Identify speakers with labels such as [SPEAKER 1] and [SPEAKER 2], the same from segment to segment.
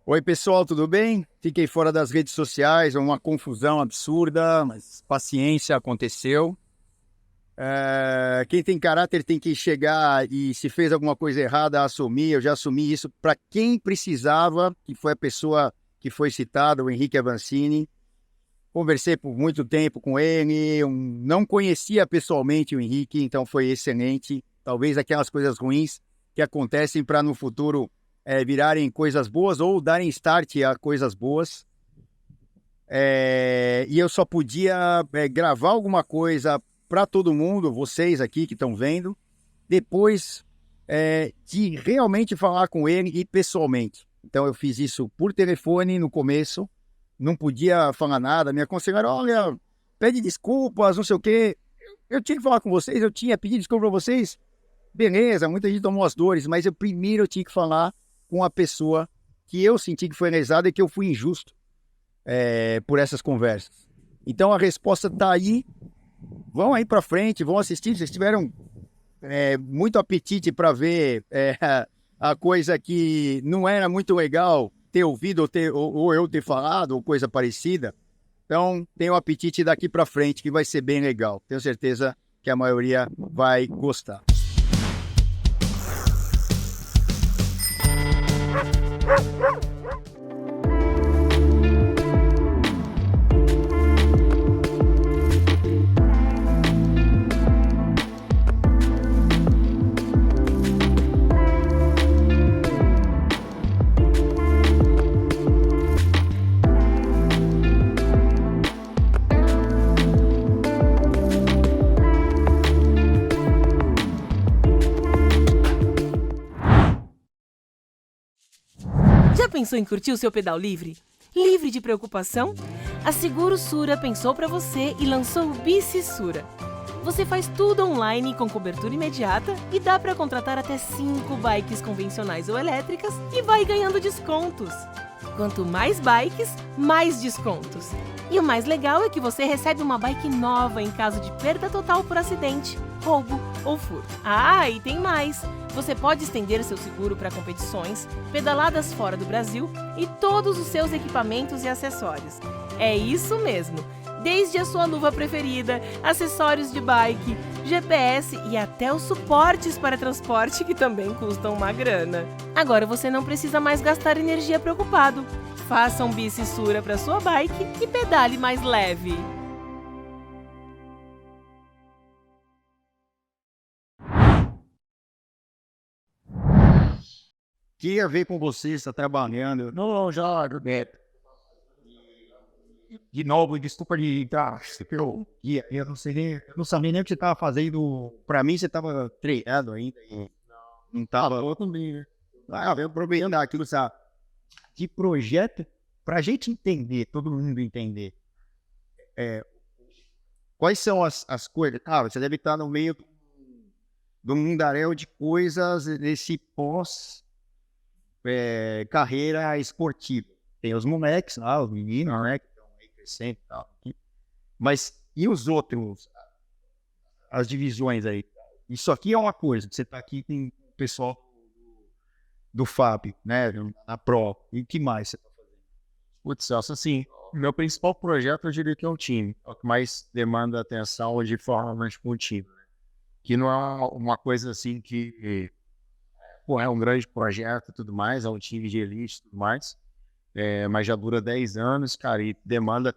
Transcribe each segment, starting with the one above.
[SPEAKER 1] Oi, pessoal, tudo bem? Fiquei fora das redes sociais, uma confusão absurda, mas paciência, aconteceu. Quem tem caráter tem que chegar e se fez alguma coisa errada, assumir. Eu já assumi isso para quem precisava, que foi a pessoa que foi citada, o Henrique Avancini. Conversei por muito tempo com ele, eu não conhecia pessoalmente o Henrique, então foi excelente. Talvez aquelas coisas ruins que acontecem para no futuro virarem coisas boas ou darem start a coisas boas. E eu só podia gravar alguma coisa para todo mundo, vocês aqui que estão vendo, depois de realmente falar com ele e pessoalmente. Então eu fiz isso por telefone no começo, não podia falar nada, me aconselharam, olha, pede desculpas, não sei o quê. Eu tinha que falar com vocês, eu tinha pedido desculpa para vocês, beleza, muita gente tomou as dores, mas primeiro eu tinha que falar com a pessoa que eu senti que foi lesada e que eu fui injusto por essas conversas. Então a resposta está aí, vão aí para frente, vão assistir, vocês tiveram muito apetite para ver a coisa que não era muito legal ter ouvido ou eu ter falado ou coisa parecida. Então, tenho apetite daqui para frente que vai ser bem legal. Tenho certeza que a maioria vai gostar.
[SPEAKER 2] Já pensou em curtir o seu pedal livre? Livre de preocupação? A Seguro Sura pensou para você e lançou o Bici Sura. Você faz tudo online com cobertura imediata e dá para contratar até 5 bikes convencionais ou elétricas e vai ganhando descontos. Quanto mais bikes, mais descontos. E o mais legal é que você recebe uma bike nova em caso de perda total por acidente, roubo ou furto. Ah, e tem mais! Você pode estender seu seguro para competições, pedaladas fora do Brasil e todos os seus equipamentos e acessórios. É isso mesmo! Desde a sua luva preferida, acessórios de bike, GPS e até os suportes para transporte que também custam uma grana. Agora você não precisa mais gastar energia preocupado. Faça um Bici Sura para sua bike e pedale mais leve.
[SPEAKER 1] Queria ver com você, está trabalhando. Não, já, Roberto. De novo, desculpa de eu não sei nem, eu não sabia nem o que você estava fazendo. Para mim, você estava treinando ainda. Não estava. Eu também, né? Eu aproveitando aquilo, sabe? De projeto, para a gente entender, todo mundo entender, quais são as coisas. Cara, você deve estar no meio do mundaréu de coisas nesse carreira esportiva. Tem os moleques lá, os meninos, né? Que estão aí crescendo e tal. Mas e os outros? As divisões aí? Isso aqui é uma coisa, você está aqui com o pessoal do Fábio, né? Na Pro. E o que mais você está fazendo?
[SPEAKER 3] Putz, Celso, assim, meu principal projeto eu diria que é o time. É o que mais demanda atenção de forma mais contínua. Que não é uma coisa assim que, pô, é um grande projeto e tudo mais, é um time de elite e tudo mais, mas já dura 10 anos, cara, e demanda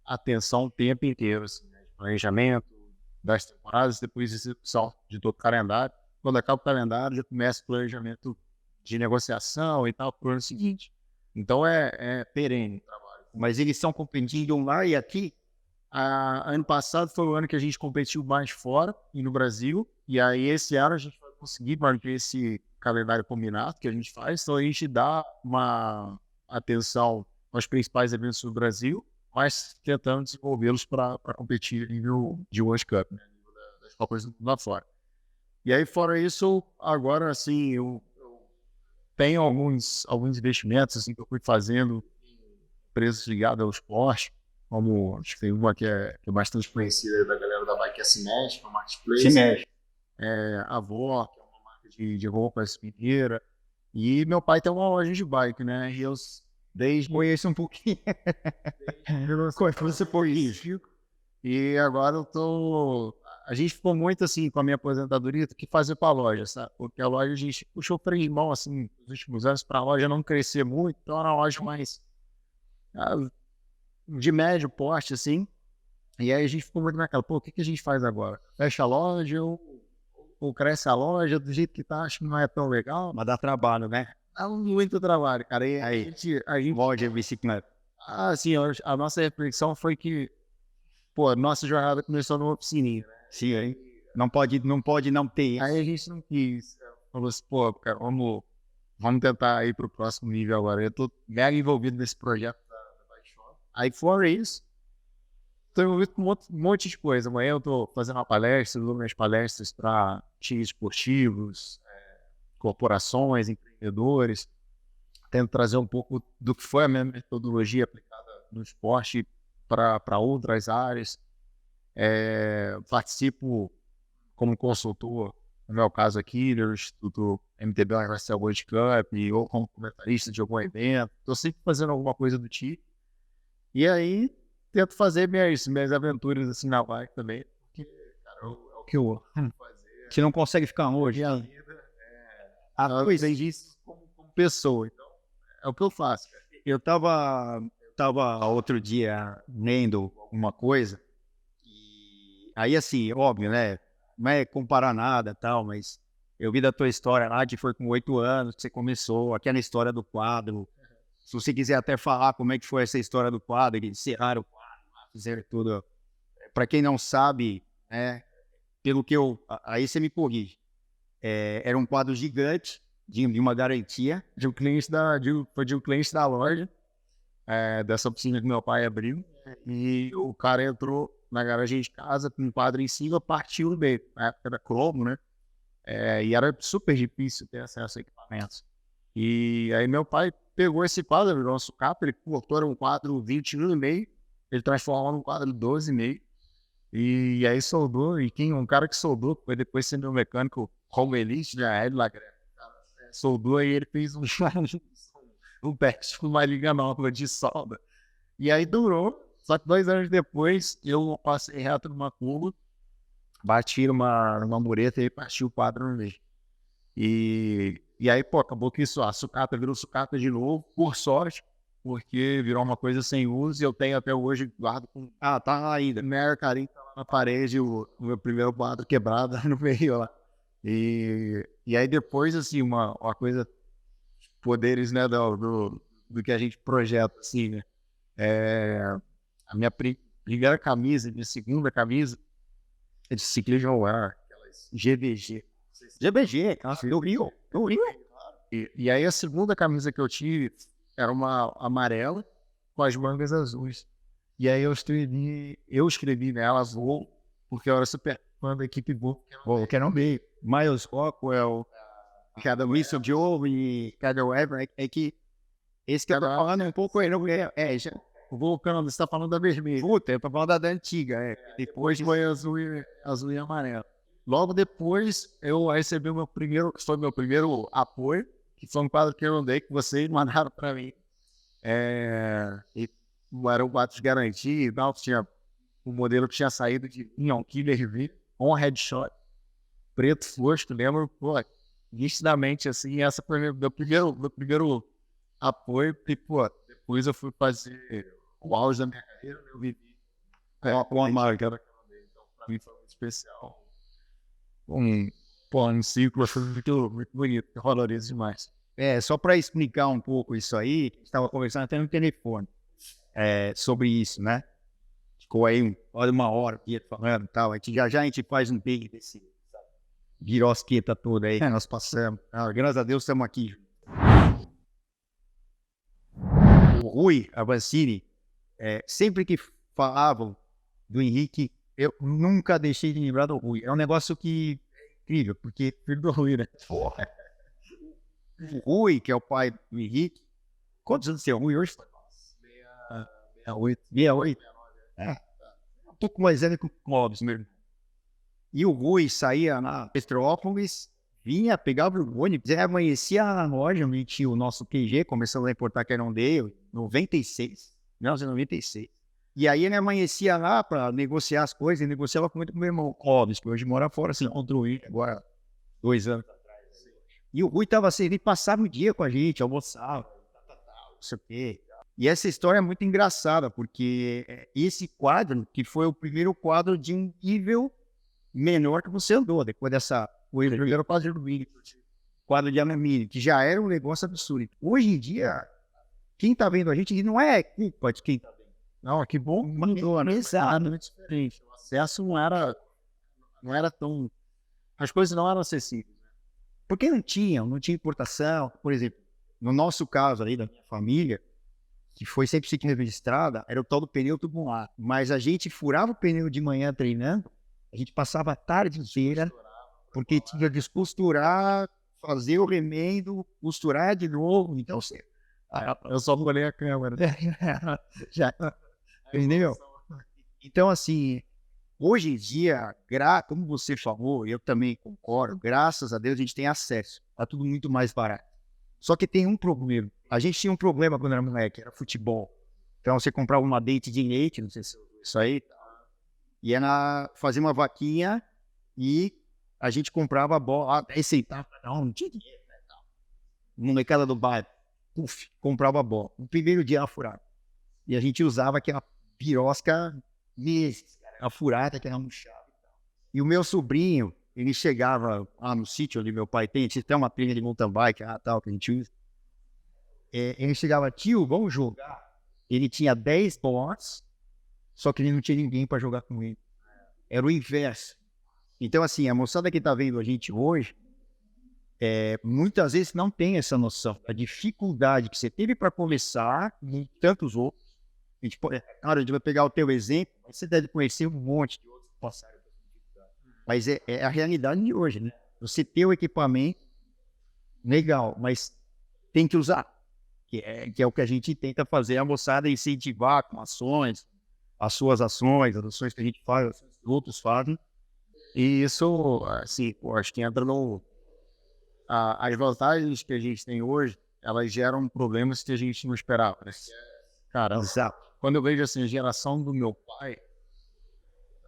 [SPEAKER 3] atenção o tempo inteiro, assim, né? De planejamento das temporadas, depois execução de todo o calendário. Quando acaba o calendário, já começa o planejamento de negociação e tal, pro ano seguinte. Então é perene o trabalho.
[SPEAKER 1] Mas eles estão competindo lá e aqui?
[SPEAKER 3] Ano passado foi o ano que a gente competiu mais fora e no Brasil, e aí esse ano a gente vai conseguir manter esse calendário combinado que a gente faz, então a gente dá uma atenção aos principais eventos do Brasil, mas tentando desenvolvê-los para competir em nível de World Cup, né? Nível das Copas do Mundo lá fora. E aí, fora isso, agora assim, eu tenho alguns investimentos assim, que eu fui fazendo em empresas ligadas ao esporte, como acho que tem uma que é bastante conhecida da galera da bike, que é a Cimesh, que é uma marketplace.
[SPEAKER 1] Se mexe.
[SPEAKER 3] A Vó, que é uma marca de roupas mineira. E meu pai tem uma loja de bike, né? E eu desde
[SPEAKER 1] Conheço um pouquinho.
[SPEAKER 3] Conheço por isso. E agora eu tô. A gente ficou muito assim com a minha aposentadoria do que fazer para a loja, sabe? Porque a loja a gente puxou freio de mão assim nos últimos anos para a loja não crescer muito, então era uma loja mais ah, de médio porte, assim. E aí a gente ficou muito naquela, pô, o que que a gente faz agora? Fecha a loja ou cresce a loja do jeito que tá, acho que não é tão legal.
[SPEAKER 1] Mas dá trabalho, né?
[SPEAKER 3] Dá muito trabalho, cara. E
[SPEAKER 1] Aí,
[SPEAKER 3] a gente,
[SPEAKER 1] loja, bicicleta.
[SPEAKER 3] assim, a nossa reflexão foi que, pô, nossa jornada começou numa oficininha, né?
[SPEAKER 1] Sim, aí. Não pode não ter isso.
[SPEAKER 3] Aí a gente não quis. Falou assim, pô, cara, vamos tentar ir pro próximo nível agora. Eu tô mega envolvido nesse projeto da Bike Shop. Aí fora isso, tô envolvido com um monte de coisa. Amanhã eu tô fazendo uma palestra, dou minhas palestras para times esportivos, corporações, empreendedores. Tento trazer um pouco do que foi a minha metodologia aplicada no esporte para outras áreas. Participo como consultor, no meu caso aqui, no Instituto MTB Universal World Cup, ou como comentarista de algum evento. Estou sempre fazendo alguma coisa do tipo. E aí, tento fazer minhas aventuras assim na bike também, porque, cara, é o que eu amo fazer.
[SPEAKER 1] Você não consegue ficar longe.
[SPEAKER 3] Minha vida eu vejo isso como pessoa, então é o que eu faço, cara.
[SPEAKER 1] Eu tava outro dia lendo alguma coisa, e aí assim, óbvio, né? Não é comparar nada tal, mas eu vi da tua história lá, que foi com 8 anos que você começou, aquela história do quadro. Se você quiser até falar como é que foi essa história do quadro, que encerraram o quadro, fizeram tudo. Para quem não sabe, né? Pelo que aí você me corrige. Era um quadro gigante, de uma garantia.
[SPEAKER 3] Foi de um cliente da loja, dessa oficina que meu pai abriu, e o cara entrou na garagem de casa com um quadro em cima, partiu no meio. Na época era cromo, né? E era super difícil ter acesso a equipamentos. E aí meu pai pegou esse quadro, virou um sucata, ele cortou, era um quadro 21,5, ele transformou num quadro 12,5, e aí soldou, e um cara que soldou, foi depois ser meu mecânico como elite, já lá, soldou, e ele fez um teste com uma liga nova de solda. E aí durou, só que 2 anos depois, eu passei reto numa curva, bati numa mureta e parti o quadro no meio. E aí, pô, acabou que isso, a sucata virou sucata de novo, por sorte, porque virou uma coisa sem uso, e eu tenho até hoje, guardo com... tá lá ainda, meu carinho tá lá na parede, o meu primeiro quadro quebrado no meio lá. E aí depois, assim, uma coisa, poderes, né, do que a gente projeta, assim, né? A minha primeira camisa, minha segunda camisa é de ciclismo wear, aquelas GVG.
[SPEAKER 1] GBG, do Rio.
[SPEAKER 3] E aí a segunda camisa que eu tive era uma amarela com as mangas azuis. E aí eu escrevi nela Voo, porque eu era super fã da equipe Voo,
[SPEAKER 1] Que não vi. Miles Rockwell, cada Wilson Joe e cada Weber, que esse que eu tô falando um pouco já.
[SPEAKER 3] O Vulcano, você tá falando da vermelha.
[SPEAKER 1] Puta, eu tô falando da antiga,
[SPEAKER 3] Depois foi azul e amarelo. Logo depois, eu recebi que foi meu primeiro apoio, que foi um quadro que eu andei, que vocês mandaram para mim. E era um quadro de garantia e tal, o modelo que tinha saído de um Killer V, com headshot, preto fosco, lembro, pô, nitidamente, assim, essa foi meu primeiro apoio, e, pô, depois eu fui fazer o auge da minha carreira, eu vivi com a marca, então para mim foi muito especial. Um ciclo foi muito bonito, que valorizo demais.
[SPEAKER 1] Só para explicar um pouco isso aí, a gente estava conversando até no telefone sobre isso, né? Ficou aí uma hora falando e tal. Já a gente faz um take desse girosqueta toda aí. Nós passamos. Graças a Deus estamos aqui. O Rui Avancini, sempre que falavam do Henrique, eu nunca deixei de lembrar do Rui. É um negócio que é incrível, porque filho do Rui, né? Porra. O Rui, que é o pai do Henrique, quantos anos tem o Rui hoje? 68. Um pouco mais velho que o Clóvis mesmo. E o Rui saía na Petrópolis, vinha, pegava o ônibus, amanhecia na loja, onde tinha o nosso QG, começamos a importar Carondeio, 96, 1996. E aí ele amanhecia lá para negociar as coisas, e negociava muito com o meu irmão Clóvis, que hoje mora fora, se encontrou ele agora 2 anos atrás. E o Rui tava assim, ele passava o dia com a gente, almoçava, não sei o quê. E essa história é muito engraçada, porque esse quadro, que foi o primeiro quadro de um nível menor que você andou, depois dessa, foi o primeiro quadro do Willi, quadro de Anamiri, que já era um negócio absurdo. Hoje em dia, quem tá vendo a gente não é culpa de quem tá vendo.
[SPEAKER 3] Não, que bom.
[SPEAKER 1] Mandou, né?
[SPEAKER 3] Exato, diferente. O acesso não era tão... As coisas não eram acessíveis.
[SPEAKER 1] Porque não tinha importação. Por exemplo, no nosso caso ali, da minha família, que foi sempre ciclo registrada, era o tal do pneu tubular. Mas a gente furava o pneu de manhã treinando, a gente passava a tarde inteira, porque tinha que costurar, fazer o remendo, costurar de novo. Então, você...
[SPEAKER 3] Eu só colei a câmera.
[SPEAKER 1] Já, entendeu? Então, assim, hoje em dia, como você falou, eu também concordo, graças a Deus a gente tem acesso, tá tudo muito mais barato. Só que tem um problema. A gente tinha um problema quando era moleque, era futebol. Então você comprava uma dente de leite, não sei se isso aí, ia fazer uma vaquinha e a gente comprava a bola, 10 centavos, não tinha dinheiro, né? Molecada do bairro, comprava a bola. No primeiro dia ela furava. E a gente usava aquela pirosca meses, a furada que era no chave. E o meu sobrinho, ele chegava lá no sítio onde meu pai tem uma trilha de mountain bike, tal, que a gente usa. Ele chegava, tio, vamos jogar. Ele tinha 10 bolas, só que ele não tinha ninguém para jogar com ele. Era o inverso. Então, assim, a moçada que tá vendo a gente hoje, muitas vezes não tem essa noção. A dificuldade que você teve para começar, e tantos outros. A gente vai pegar o teu exemplo, você deve conhecer um monte de outros que passaram. Mas é a realidade de hoje, né? Você ter o equipamento, legal, mas tem que usar. Que é o que a gente tenta fazer, a moçada incentivar com ações, as suas ações, as ações que a gente faz, as ações que outros fazem.
[SPEAKER 3] E isso, assim, acho que entra as vantagens que a gente tem hoje, elas geram problemas que a gente não esperava, né? Cara,
[SPEAKER 1] Exato.
[SPEAKER 3] Quando eu vejo assim, a geração do meu pai,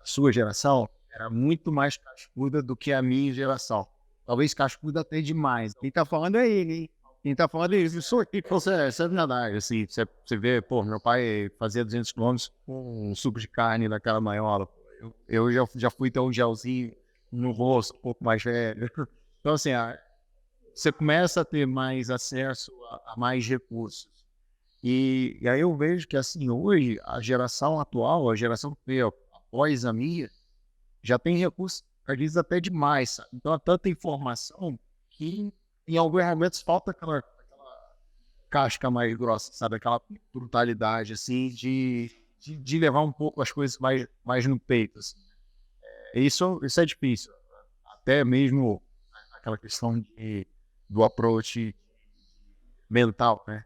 [SPEAKER 3] a sua geração, era muito mais cascuda do que a minha geração. Talvez cascuda até demais.
[SPEAKER 1] Quem tá falando é ele, hein? Quem tá falando é ele.
[SPEAKER 3] Isso é verdade, assim, você vê, meu pai fazia 200 km com um suco de carne naquela maiola. Eu já fui ter um gelzinho no rosto, um pouco mais velho. Então, assim, você começa a ter mais acesso a mais recursos. E aí eu vejo que, assim, hoje, a geração atual, a geração que veio após a minha, já tem recursos, às vezes até demais, sabe? Então, há tanta informação que, em alguns momentos, falta aquela casca mais grossa, sabe? Aquela brutalidade, assim, de levar um pouco as coisas mais no peito, assim. Isso é difícil. Até mesmo aquela questão do approach mental, né?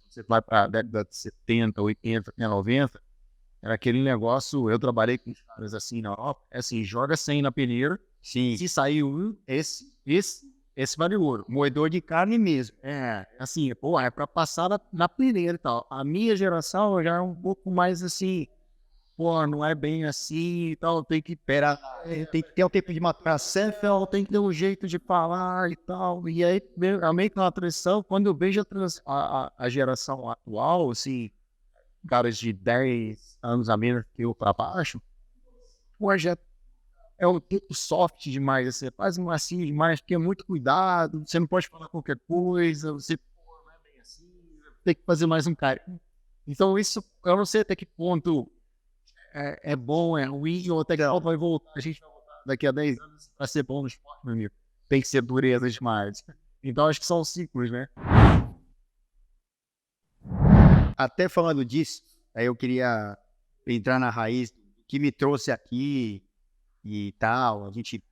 [SPEAKER 3] Você vai para a década de 70, 80, 90, era aquele negócio, eu trabalhei com os caras assim na Europa, assim, joga 100 na peneira,
[SPEAKER 1] Sim.
[SPEAKER 3] se sair esse vale ouro.
[SPEAKER 1] Moedor de carne mesmo.
[SPEAKER 3] Assim, é para passar na peneira e tal. A minha geração já é um pouco mais assim, não é bem assim e tal, tem que esperar,
[SPEAKER 1] Tem que ter um tempo de maturação,
[SPEAKER 3] tem que ter um jeito de falar e tal. E aí, meio que uma transição, quando eu vejo a geração atual, assim, caras de 10 anos a menos que eu para baixo, já é um tempo soft demais, assim, quase macio demais, porque é muito cuidado, você não pode falar qualquer coisa, você não é bem assim, tem que fazer mais um carinho. Então isso, eu não sei até que ponto é bom, é ruim, ou até que ponto vai voltar, a gente vai voltar daqui a 10 anos para ser bom no esporte, meu amigo. Tem que ser dureza demais. Então acho que são ciclos, né?
[SPEAKER 1] Até falando disso, aí eu queria entrar na raiz que me trouxe aqui e tal. A gente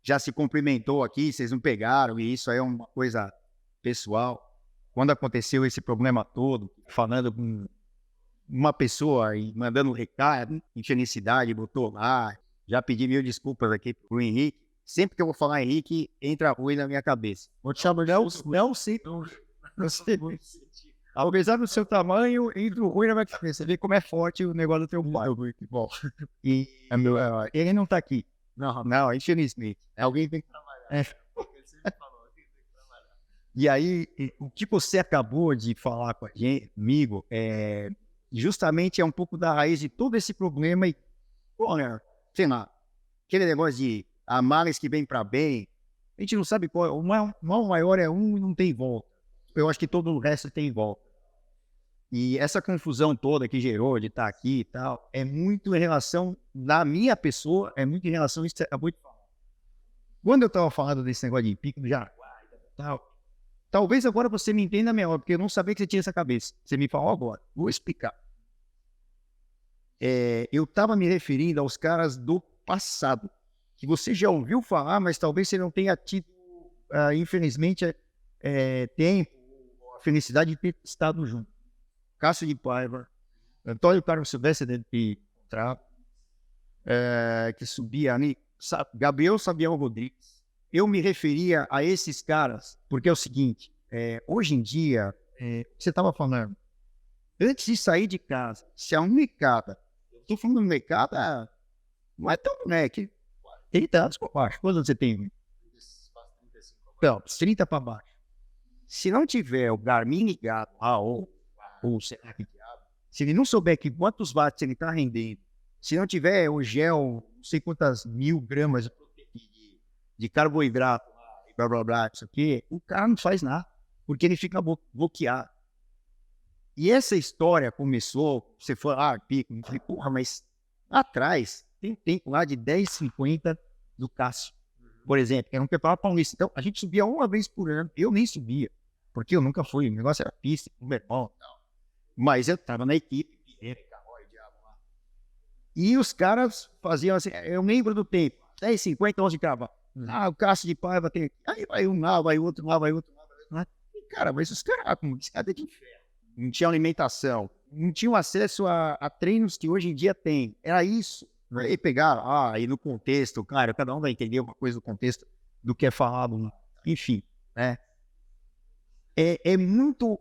[SPEAKER 1] já se cumprimentou aqui, vocês não pegaram, e isso aí é uma coisa pessoal. Quando aconteceu esse problema todo, falando com uma pessoa e mandando um recado, infelicidade, botou lá, já pedi mil desculpas aqui pro Henrique, Sempre que eu vou falar Henrique, entra Rui na minha cabeça.
[SPEAKER 3] Vou te chamar de
[SPEAKER 1] Não sei. Apesar do seu tamanho, entra o Rui na minha cabeça. Você vê como é forte o negócio do teu pai.
[SPEAKER 3] Bom,
[SPEAKER 1] E ele não tá aqui.
[SPEAKER 3] não,
[SPEAKER 1] Infelizmente.
[SPEAKER 3] alguém tem que trabalhar.
[SPEAKER 1] É.
[SPEAKER 3] Ele sempre falou, alguém tem que trabalhar.
[SPEAKER 1] E aí, o que você acabou de falar com a gente, comigo, justamente é um pouco da raiz de todo esse problema. E, olha, sei lá, aquele negócio de há males que vem para bem, a gente não sabe qual. O mal maior é um e não tem volta. Eu acho que todo o resto tem volta. E essa confusão toda que gerou de estar aqui e tal, é muito em relação, na minha pessoa, é muito em relação a isso que você acabou de falar. Quando eu estava falando desse negócio de pico do Jaraguá e tal, talvez agora você me entenda melhor, porque eu não sabia que você tinha essa cabeça. Você me falou agora, vou explicar. Eu estava me referindo aos caras do passado, que você já ouviu falar, mas talvez você não tenha tido, infelizmente, tempo, a felicidade de ter estado junto. Cássio de Paiva, Antônio Carlos Silvestre dentro de contrato, que subia ali, Gabriel Sabião Rodrigues. Eu me referia a esses caras, porque é o seguinte, hoje em dia, você estava falando, antes de sair de casa, se a molecada, eu estou falando de molecada, não é tão moleque, 30 anos para baixo, quantos você tem? Então, 30 para baixo. Se não tiver o Garmin ligado, ou será que diabo? Se ele não souber que quantos watts ele está rendendo, se não tiver o gel, não sei quantas 1000 gramas de carboidrato, blá blá blá, isso aqui, o cara não faz nada, porque ele fica bloqueado. E essa história começou, você foi pico, eu falei, porra, mas atrás tem tempo lá de 10,50 do Cássio, por exemplo, que era um campeonato paulista. Então, a gente subia uma vez por ano, eu nem subia, porque eu nunca fui, o negócio era pista, com meu irmão e tal. Mas eu estava na equipe, e os caras faziam assim, eu lembro do tempo, 10,50, 11 cavalos. O Cássio de Paiva tem aqui, aí vai um lá, vai outro lá, vai outro lá. E, cara, mas os caras, como escada de inferno, não tinha alimentação, não tinham acesso a treinos que hoje em dia tem. Era isso. Aí pegaram, aí no contexto, cara, cada um vai entender uma coisa do contexto do que é falado, enfim, né? É muito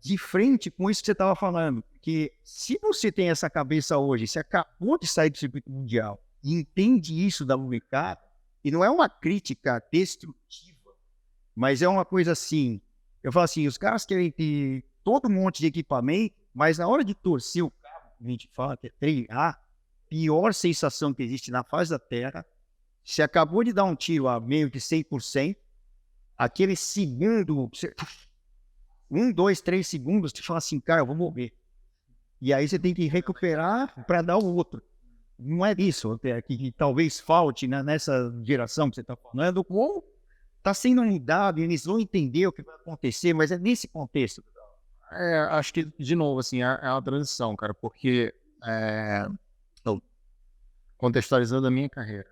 [SPEAKER 1] de frente com isso que você estava falando, porque se você tem essa cabeça hoje, você acabou de sair do circuito mundial e entende isso da molecada, e não é uma crítica destrutiva, mas é uma coisa assim, eu falo assim, os caras querem ter todo um monte de equipamento, mas na hora de torcer o carro, a gente fala que é treinar, pior sensação que existe na face da Terra, você acabou de dar um tiro a meio de 100%, aquele segundo, 1, 2, 3 segundos, você fala assim, cara, eu vou morrer. E aí você tem que recuperar para dar o outro. Não é isso que talvez falte nessa geração que você está falando, ou está sendo mudado e eles vão entender o que vai acontecer, mas é nesse contexto.
[SPEAKER 3] Acho que, de novo, assim, é uma transição, cara, porque contextualizando a minha carreira,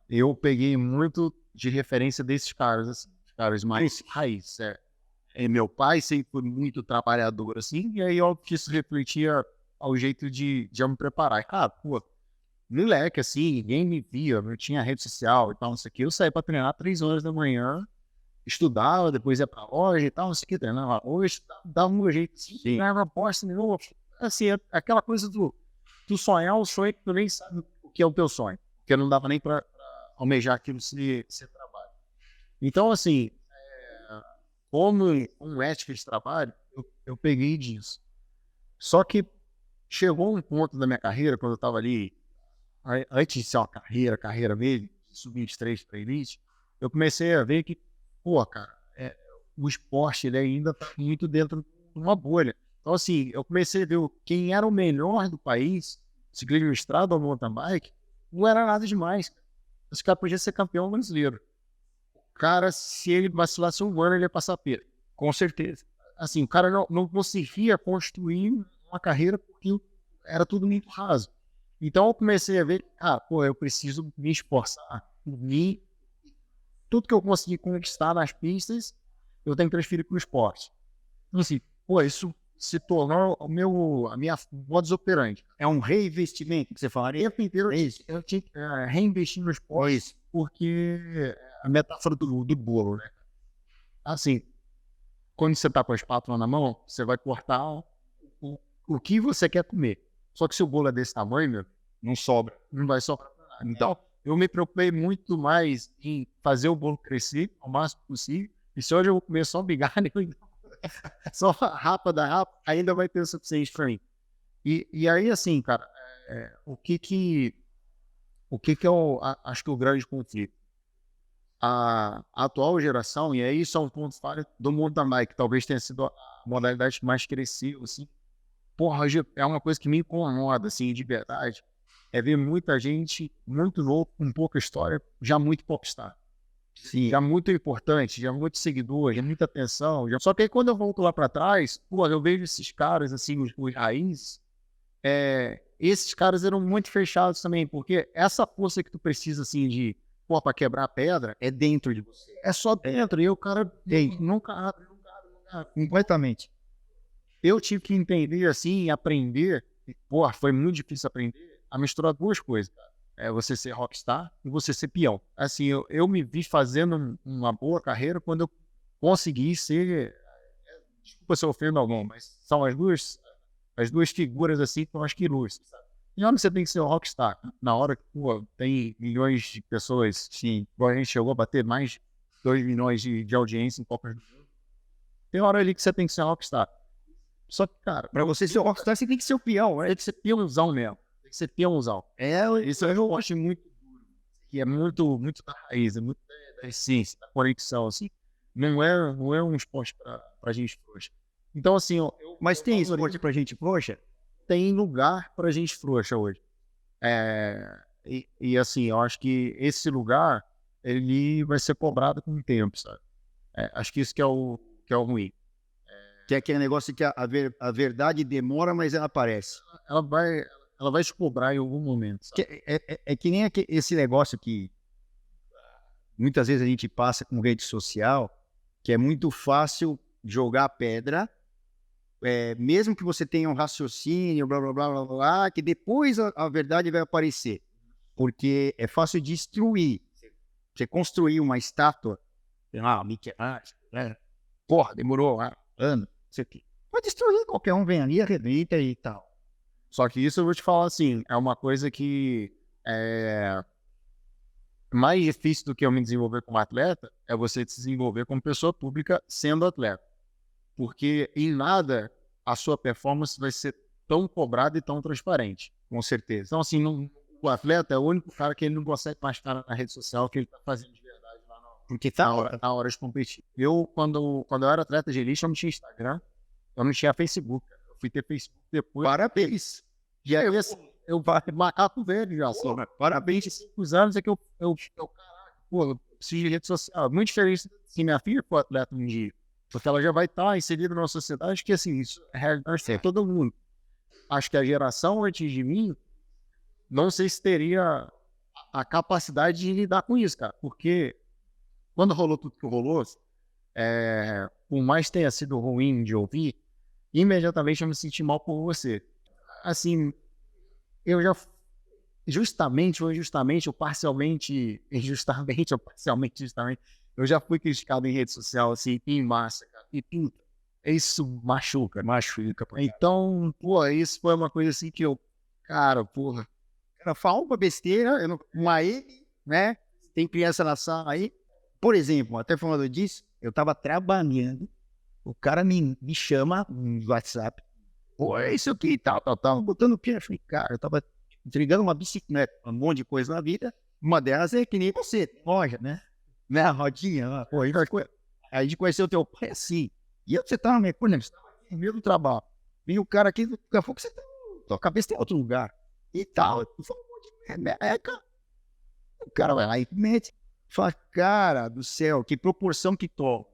[SPEAKER 3] eu peguei muito de referência desses caras, assim, os caras mais raiz. Meu pai sempre foi muito trabalhador, assim, e aí eu que isso refletia ao jeito de eu me preparar. Moleque, assim, ninguém me via, não tinha rede social e tal, não sei o que. Eu saía pra treinar 3 horas da manhã, estudava, depois ia pra loja e tal, não sei o que, treinava hoje, dava um jeito, assim, não era bosta nenhuma. Assim, aquela coisa do sonhar um sonho que tu nem sabe o que é o teu sonho, porque não dava nem pra almejar aquilo se trabalho. Então, assim, como um ética de trabalho, eu peguei disso. Só que chegou um ponto da minha carreira, quando eu estava ali, antes de ser uma carreira mesmo, sub-23 para elite, eu comecei a ver que, cara, o esporte ele ainda está muito dentro de uma bolha. Então, assim, eu comecei a ver quem era o melhor do país, ciclismo estrada ou mountain bike, não era nada demais. Esse cara podia ser campeão brasileiro. Cara, se ele vacilasse um ano, ele ia passar perto.
[SPEAKER 1] Com certeza.
[SPEAKER 3] Assim, o cara não conseguia construir uma carreira porque era tudo muito raso. Então eu comecei a ver, eu preciso me esforçar. Tudo que eu consegui conquistar nas pistas, eu tenho que transferir para o esporte. Então, assim, isso se tornou a minha modus operandi.
[SPEAKER 1] É um reinvestimento que você falaria?
[SPEAKER 3] Eu tinha que reinvestir no esporte. porque a metáfora do bolo, né? Assim, quando você tá com a espátula na mão, você vai cortar o que você quer comer. Só que se o bolo é desse tamanho, meu,
[SPEAKER 1] Não sobra.
[SPEAKER 3] não vai sobrar pra nada. Então, eu me preocupei muito mais em fazer o bolo crescer o máximo possível. E se hoje eu vou comer só migalha, só a rapa da rapa, ainda vai ter o suficiente para mim. E aí, assim, cara, o que eu acho que o grande conflito? A atual geração, e aí isso é um ponto falho do mountain bike, que talvez tenha sido a modalidade que mais cresceu, assim. Porra, hoje é uma coisa que me incomoda, assim, de verdade. É ver muita gente muito louco, com pouca história, já muito popstar.
[SPEAKER 1] Sim.
[SPEAKER 3] Já muito importante, já muito seguidor, já muita atenção. Só que aí quando eu volto lá para trás, pô, eu vejo esses caras, assim, os raízes, esses caras eram muito fechados também, porque essa força que tu precisa, assim, de, pô, pra quebrar a pedra,
[SPEAKER 1] É dentro de você.
[SPEAKER 3] é só dentro. E o cara
[SPEAKER 1] Tem.
[SPEAKER 3] nunca abre, nunca abre, nunca abre.
[SPEAKER 1] Completamente.
[SPEAKER 3] Eu tive que entender, assim, e aprender, e, pô, foi muito difícil aprender, a misturar duas coisas, cara. É você ser rockstar e você ser peão. Assim, eu me vi fazendo uma boa carreira quando eu consegui ser, desculpa se eu ofendo algum, mas são as duas figuras, assim, que eu acho que ilustram, sabe? E onde você tem que ser um rockstar? Na hora que, pô, tem milhões de pessoas,
[SPEAKER 1] Sim.
[SPEAKER 3] igual a gente chegou a bater mais de 2 milhões de audiência em Copas do Mundo. Tem hora ali que você tem que ser um rockstar. Só que, cara,
[SPEAKER 1] Pra você ser rockstar, você tem que ser o peão, né?
[SPEAKER 3] tem que ser peãozão mesmo. Tem que ser peãozão. Isso eu acho muito duro. Que é muito, muito da raiz, é muito da essência, da conexão, assim. Não é um esporte pra gente frouxa. Então, assim,
[SPEAKER 1] Mas tem esporte pra gente frouxa?
[SPEAKER 3] tem lugar pra gente frouxa hoje. E assim, eu acho que esse lugar, ele vai ser cobrado com o tempo, sabe? Acho que isso que é o ruim.
[SPEAKER 1] Que é aquele negócio que a verdade demora, mas ela aparece.
[SPEAKER 3] Ela vai se cobrar em algum momento, sabe?
[SPEAKER 1] É que nem esse negócio que muitas vezes a gente passa com rede social, que é muito fácil jogar pedra, mesmo que você tenha um raciocínio, blá, blá, blá, blá, blá, que depois a verdade vai aparecer. Porque é fácil destruir. Você construir uma estátua, sei lá, Michelangelo, né? Porra, demorou anos, isso aqui. Pode destruir, qualquer um vem ali, arrebenta e tal.
[SPEAKER 3] Só que isso eu vou te falar assim, é uma coisa que é mais difícil do que eu me desenvolver como atleta, é você se desenvolver como pessoa pública sendo atleta. Porque em nada a sua performance vai ser tão cobrada e tão transparente.
[SPEAKER 1] Com certeza.
[SPEAKER 3] Então, assim, o atleta é o único cara que ele não consegue mais estar na rede social que ele tá fazendo de verdade lá
[SPEAKER 1] Porque
[SPEAKER 3] na hora de competir. Quando eu era atleta de elite, eu não tinha Instagram, eu não tinha Facebook. Eu fui ter Facebook depois.
[SPEAKER 1] Parabéns.
[SPEAKER 3] E aí, assim, eu macaco velho já, assim.
[SPEAKER 1] Parabéns.
[SPEAKER 3] 25 anos é que caraca, pô, eu preciso de rede social. Muito diferente se minha filha for atleta um dia. Porque ela já vai estar inserida numa sociedade que, assim, isso é realidade para todo mundo. Acho que a geração antes de mim, não sei se teria a capacidade de lidar com isso, cara. Porque quando rolou tudo que rolou, por mais que tenha sido ruim de ouvir, imediatamente eu me senti mal por você. Assim, eu já justamente ou injustamente, ou parcialmente injustamente, ou parcialmente justamente, eu já fui criticado em rede social, assim, em massa, cara. E puta, isso machuca. Então, pô, isso foi uma coisa assim que cara, porra.
[SPEAKER 1] Cara, fala uma besteira, uma ele, né? Tem criança na sala aí. Por exemplo, até falando disso, eu tava trabalhando, o cara me chama no WhatsApp. Pô, é isso aqui, tal, botando o pé. Eu falei, cara, eu tava entregando uma bicicleta, um monte de coisa na vida. Uma delas é que nem você, tem loja, né? Né, a rodinha lá. Pô, aí a gente conheceu o teu pai assim. E você tava me acordando, você tava aqui no meio do trabalho. Vem o cara aqui, daqui a pouco você tá, tua cabeça tem outro lugar. E tal. Eu falei, um monte de merda. O cara vai lá e mete. Fala, cara do céu, que proporção que tô.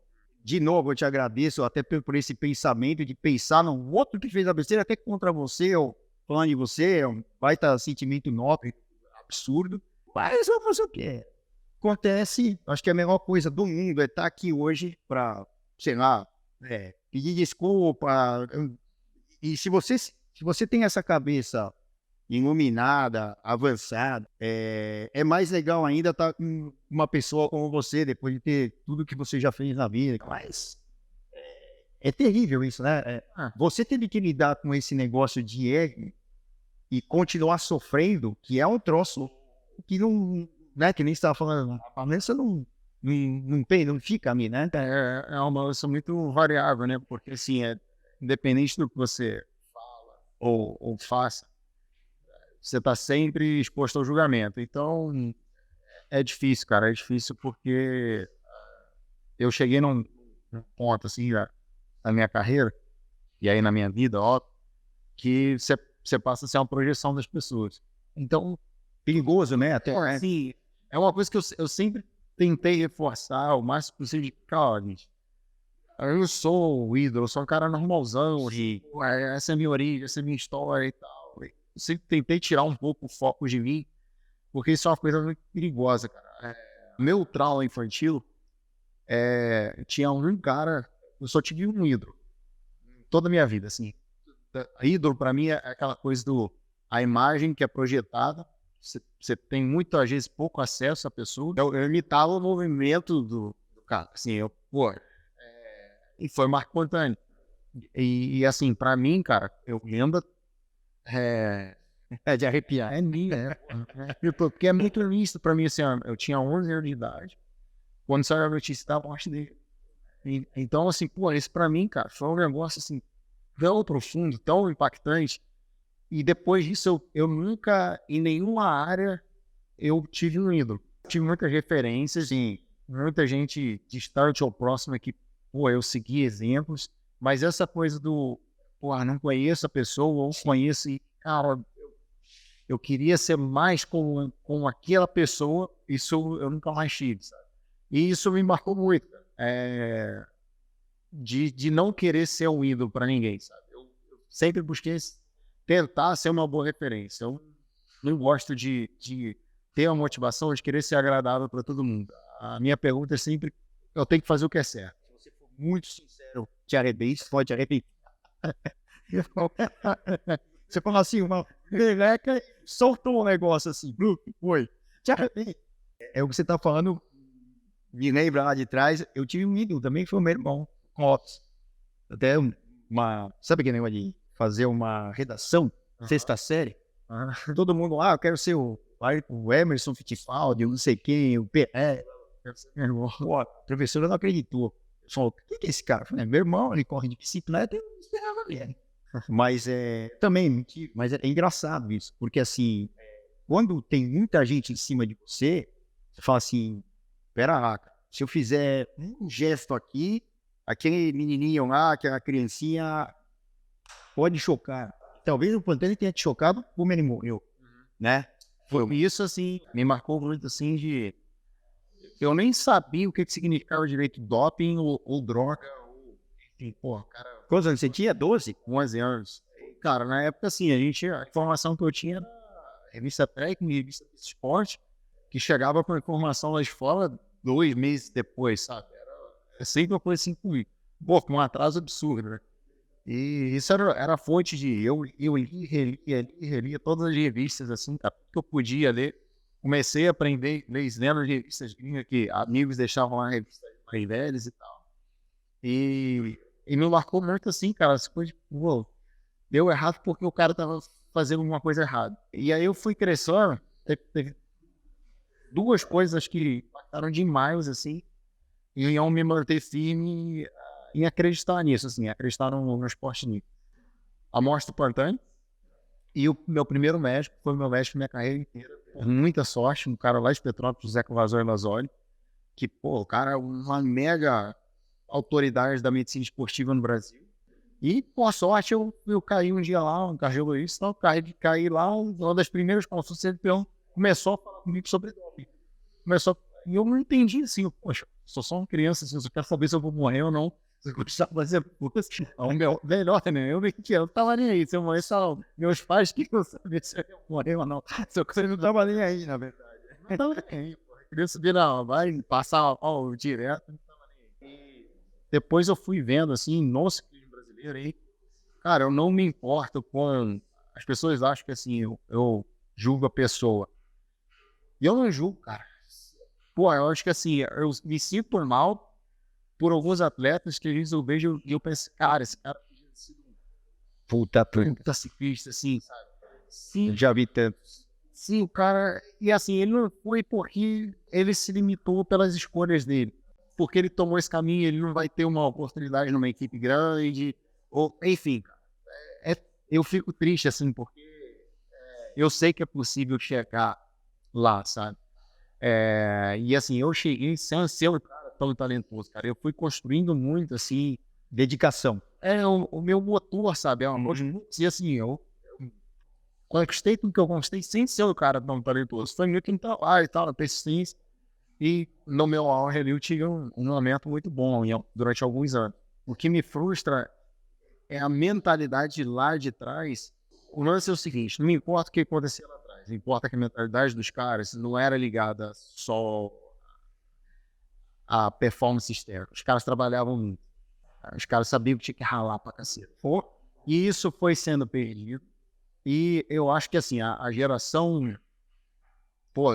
[SPEAKER 1] De novo, eu te agradeço até por esse pensamento de pensar no outro que fez a besteira até contra você, ou falando de você, é um baita sentimento nobre, absurdo. Mas eu vou fazer o quê? Acontece, acho que a melhor coisa do mundo é estar aqui hoje para, sei lá, pedir desculpa. E se você tem essa cabeça iluminada, avançada. É mais legal ainda estar com uma pessoa como você, depois de ter tudo que você já fez na vida. Mas é terrível isso, né? Você teve que lidar com esse negócio de ego e continuar sofrendo, que é um troço que não, né? Que nem você estava falando, a Vanessa não fica a mim, né?
[SPEAKER 3] É uma coisa muito variável, né? Porque, assim, independente do que você fala ou faça, você está sempre exposto ao julgamento. Então, é difícil, cara. É difícil porque eu cheguei num ponto, assim, na minha carreira, e aí na minha vida, ó, que você passa a ser uma projeção das pessoas. Então,
[SPEAKER 1] Perigoso, né? Até.
[SPEAKER 3] assim, é uma coisa que eu sempre tentei reforçar o máximo possível de, cara, gente, eu não sou o ídolo, eu sou um cara normalzão, assim, essa é a minha origem, essa é a minha história e tal. Eu sempre tentei tirar um pouco o foco de mim, porque isso é uma coisa muito perigosa, cara. Meu trauma infantil, tinha um cara, eu só tive um ídolo, toda a minha vida, assim. Ídolo, pra mim, é aquela coisa a imagem que é projetada, você tem muito, às vezes, pouco acesso à pessoa. Eu imitava o movimento do cara, assim, e foi marco espontâneo. E assim, pra mim, cara, eu lembro,
[SPEAKER 1] De arrepiar.
[SPEAKER 3] porque é muito nítido pra mim, assim, ó, eu tinha 11 anos de idade, quando saiu a notícia da morte dele. Então, assim, pô, isso pra mim, cara, foi um negócio, assim, tão profundo, tão impactante. E depois disso, eu nunca, em nenhuma área, eu tive um ídolo. Tive muitas referências, e muita gente distante ou próxima que, pô, eu segui exemplos, mas essa coisa pô, não conheço a pessoa, ou conheço e, cara, eu queria ser mais com aquela pessoa, isso eu nunca mais tive, sabe? E isso me marcou muito, cara. De não querer ser um ídolo para ninguém, sabe? Eu sempre busquei tentar ser uma boa referência. Eu não gosto de ter a motivação de querer ser agradável para todo mundo. A minha pergunta é sempre, eu tenho que fazer o que é certo. Se você for muito sincero,
[SPEAKER 1] Te arrepende, pode arrepender. Você fala assim, uma meleca, soltou um negócio assim, foi. Te arrepende. É o que você tá falando, me lembra lá de trás, eu tive um ídolo também, que foi o meu irmão, Clóvis. Até sabe aquele negócio de fazer uma redação, sexta série? Todo mundo lá, eu quero ser o Emerson Fittipaldi, eu não sei quem, o Pelé. Pô, a professora não acreditou. Falou, o que é esse cara? Eu falei, meu irmão, ele corre de bicicleta, eu não esperava ele. Mas também, mas é engraçado isso, porque assim, quando tem muita gente em cima de você, você fala assim, pera lá, cara, se eu fizer um gesto aqui, aquele menininho lá, aquela criancinha, pode chocar. Talvez o Pantene tenha te chocado como ele morreu, né?
[SPEAKER 3] foi isso, assim, me marcou muito, assim, eu nem sabia o que significava direito doping ou droga, enfim, pô, cara,
[SPEAKER 1] Quantos anos você tinha? 12?
[SPEAKER 3] 11 anos. Cara, na época, assim, a informação que eu tinha era revista técnica, revista de esporte, que chegava com a informação lá de fora 2 meses depois, sabe? Era sempre uma coisa assim comigo. Pô, com um atraso absurdo, né? E isso era a fonte de... Eu relia todas as revistas, assim, cara, que eu podia ler. Comecei a aprender inglês lendo revistas gringas que amigos deixavam lá, revistas mais velhas e tal. E me marcou muito assim, cara, essa coisa de, pô, deu errado porque o cara tava fazendo uma coisa errada. E aí eu fui crescendo, teve 2 coisas que impactaram demais, assim, e iam me manter firme em acreditar nisso, assim, acreditar no esporte nível. A morte do Pantani e o meu primeiro médico, foi o meu médico minha carreira inteira, por muita sorte, um cara lá de Petrópolis, José Cavazor Lazoli, que, pô, o cara é uma mega autoridade da medicina esportiva no Brasil. E, por sorte, eu caí um dia lá, um cardiologista, então, caí lá, uma das primeiras consultas, ele começou a falar comigo sobre doping. E eu não entendi, assim, poxa, sou só uma criança, assim, eu só quero saber se eu vou morrer ou não. Se eu gostar de fazer melhor, né? Eu tava nem aí, se eu morrer, só meus pais que não sabiam se eu ia morrer ou não.
[SPEAKER 1] Você não tava nem aí, na verdade.
[SPEAKER 3] Não tava nem aí, pô. Eu queria subir, não, vai passar direto, não tava nem aí. Depois eu fui vendo, assim, nossa, brasileiro aí, cara, eu não me importo com as pessoas acham que assim, eu julgo a pessoa. E eu não julgo, cara. Pô, eu acho que assim, eu me sinto mal por alguns atletas que às vezes eu vejo e eu penso, cara, esse cara podia ser um puta ciclista, assim, sabe? Sim,
[SPEAKER 1] Já vi tantos.
[SPEAKER 3] sim, o cara. E assim, ele não foi porque ele se limitou pelas escolhas dele. Porque ele tomou esse caminho, ele não vai ter uma oportunidade numa equipe grande. Ou, enfim, cara, eu fico triste, assim, porque eu sei que é possível chegar lá, sabe? E assim, eu cheguei sem ser um cara tão talentoso, cara. Eu fui construindo muito, assim,
[SPEAKER 1] Dedicação.
[SPEAKER 3] o meu motor, sabe? É uma coisa, e assim, eu conquistei tudo que eu conquistei sem ser um cara tão talentoso. Foi meio que um trabalho e tal, a persistência. E no meu auge ali eu tive um momento muito bom durante alguns anos. O que me frustra é a mentalidade lá de trás. O lance é o seguinte, não me importa o que acontecia lá atrás, importa que a mentalidade dos caras não era ligada só à performance externa. Os caras trabalhavam muito. Os caras sabiam que tinha que ralar pra cacete. E isso foi sendo perdido. E eu acho que assim, a geração